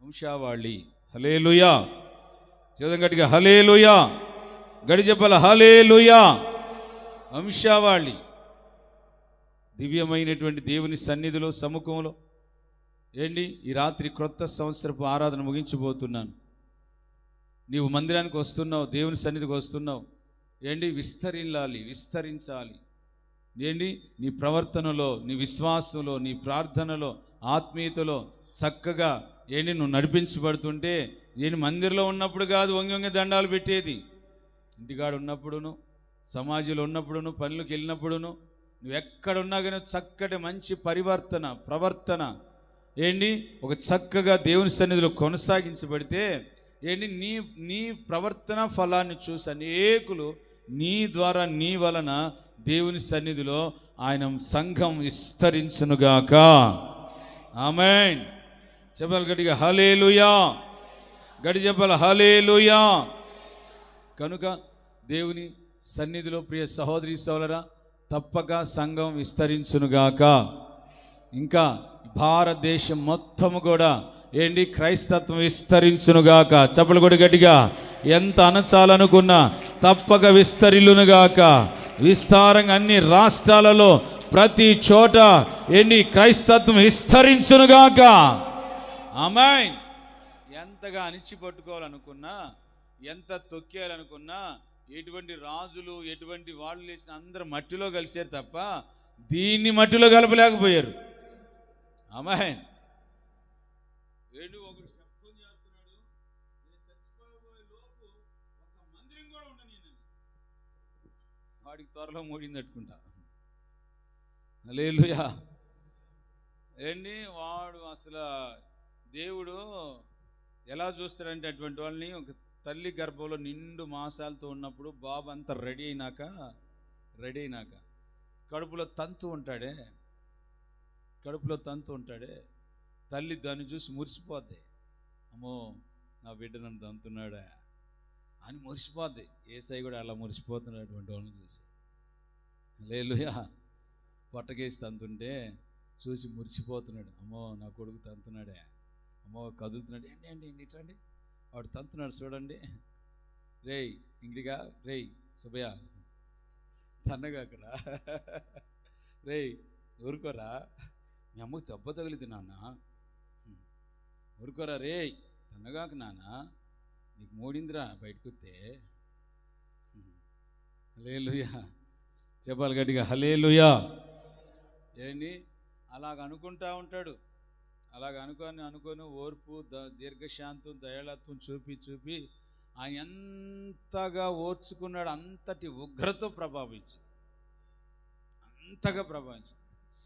వంశావళి. హల్లెలూయా చదువు గట్టిగా, హల్లెలూయా గడి చెప్పాల, హల్లెలూయా. వంశావళి దివ్యమైనటువంటి దేవుని సన్నిధిలో, సముఖంలో ఏంటి ఈ రాత్రి క్రొత్త సంవత్సరపు ఆరాధన ముగించబోతున్నాను. నీవు మందిరానికి వస్తున్నావు, దేవుని సన్నిధికి వస్తున్నావు. ఏంటి విస్తరించాలి. ఏంటి నీ ప్రవర్తనలో, నీ విశ్వాసంలో, నీ ప్రార్థనలో, ఆత్మీయతలో చక్కగా ఏంటి నువ్వు నడిపించబడుతుంటే నేను మందిరంలో ఉన్నప్పుడు కాదు వంగి దండాలు పెట్టేది. ఇంటికాడ ఉన్నప్పుడును, సమాజంలో ఉన్నప్పుడును, పనులకు వెళ్ళినప్పుడును, నువ్వు ఎక్కడున్నా కానీ చక్కటి మంచి ప్రవర్తన ఏంటి ఒక చక్కగా దేవుని సన్నిధిలో కొనసాగించబడితే ఏంటి నీ ప్రవర్తన ఫలాన్ని చూసి అనేకులు నీ ద్వారా, నీ వలన దేవుని సన్నిధిలో ఆయన సంఘం విస్తరించునుగాక. ఆమేన్ చెప్పాలి గట్టిగా, హల్లెలూయా గడి చెప్పాలి, హల్లెలూయా. కనుక దేవుని సన్నిధిలో ప్రియ సహోదరి సోదరా తప్పక సంఘం విస్తరించునుగాక. ఇంకా భారతదేశం మొత్తము కూడా ఏంటి క్రైస్తత్వం విస్తరించునుగాక. చప్పలు కొడి గట్టిగా. ఎంత అనచాలనుకున్నా తప్పక విస్తరిల్లునుగాక. విస్తారంగా అన్ని రాష్ట్రాలలో ప్రతి చోట ఏంటి క్రైస్తత్వం విస్తరించునుగాక. ఆమేన్. ఎంతగా అణిచిపట్టుకోవాలనుకున్నా, ఎంత తొక్కేయాలనుకున్నా, ఎటువంటి రాజులు ఎటువంటి వాళ్ళు లేచిన అందరూ మట్టిలో కలిసారు తప్ప దీన్ని మట్టిలో కలపలేకపోయారు. ఆమేన్. ఒకడు శబ్దం చేస్తున్నాడు, నేను చచ్చిపోయే లోపు ఒక మందిరం కూడా ఉండని వాడికి త్వరలో మూడింది అట్టుకుంటా. హల్లెలూయా. ఏంటి వాడు అసలు దేవుడు ఎలా చూస్తాడంటే అటువంటి వాళ్ళని ఒక తల్లి గర్భంలో నిండు మాసాలతో ఉన్నప్పుడు బాబు అంతా రెడీ అయినాక కడుపులో తంతు ఉంటాడే తల్లి దాన్ని చూసి మురిసిపోద్ది. అమ్మో నా బిడ్డ నన్ను తంతున్నాడా అని మురిసిపోద్ది. యేసయ్య కూడా అలా మురిసిపోతున్నాడు అటువంటి వాళ్ళని చూసి. హల్లెలూయా. పొట్టకేసి తంతుంటే చూసి మురిసిపోతున్నాడు. అమ్మో నా కొడుకు తంతున్నాడే, అమ్మో కదులుతున్నాడు. ఏంటి ఇట్లాండి వాడు తంతున్నాడు చూడండి. రేయ్ ఇంటిగా రేయ్ సుబ్బయ్య తన్నగాకరా, రేయ్ ఊరుకోరా, మీ అమ్మకు దెబ్బ తగిలింది నాన్న, ఊరుకోరా రేయ్ తన్నగాక నాన్న, నీకు మూడిందిరా బయటకు వస్తే. హల్లెలూయా. చెప్పాలి గట్టిగా హల్లెలూయా. ఏంటి అలాగ అనుకుంటా ఉంటాడు. అలాగ అనుకొని ఓర్పు దీర్ఘశాంతం దయాళత్వం చూపి ఆయన ఎంతగా ఓర్చుకున్నాడు. అంతటి ఉగ్రతో అంతగా ప్రభావించి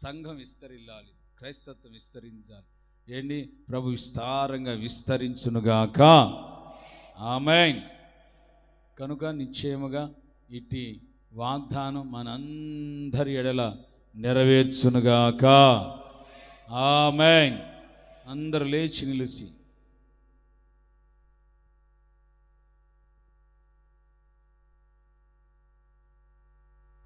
సంఘం విస్తరిల్లాలి, క్రైస్తత్వం విస్తరించాలి. ఏంటి ప్రభు విస్తారంగా విస్తరించునుగాక. ఆమేన్. కనుక నిశ్చయముగా ఇట్టి వాగ్దానం మనందరి ఎడల నెరవేర్చునుగాక. ఆమేన్. అందరూ లేచి నిలిచి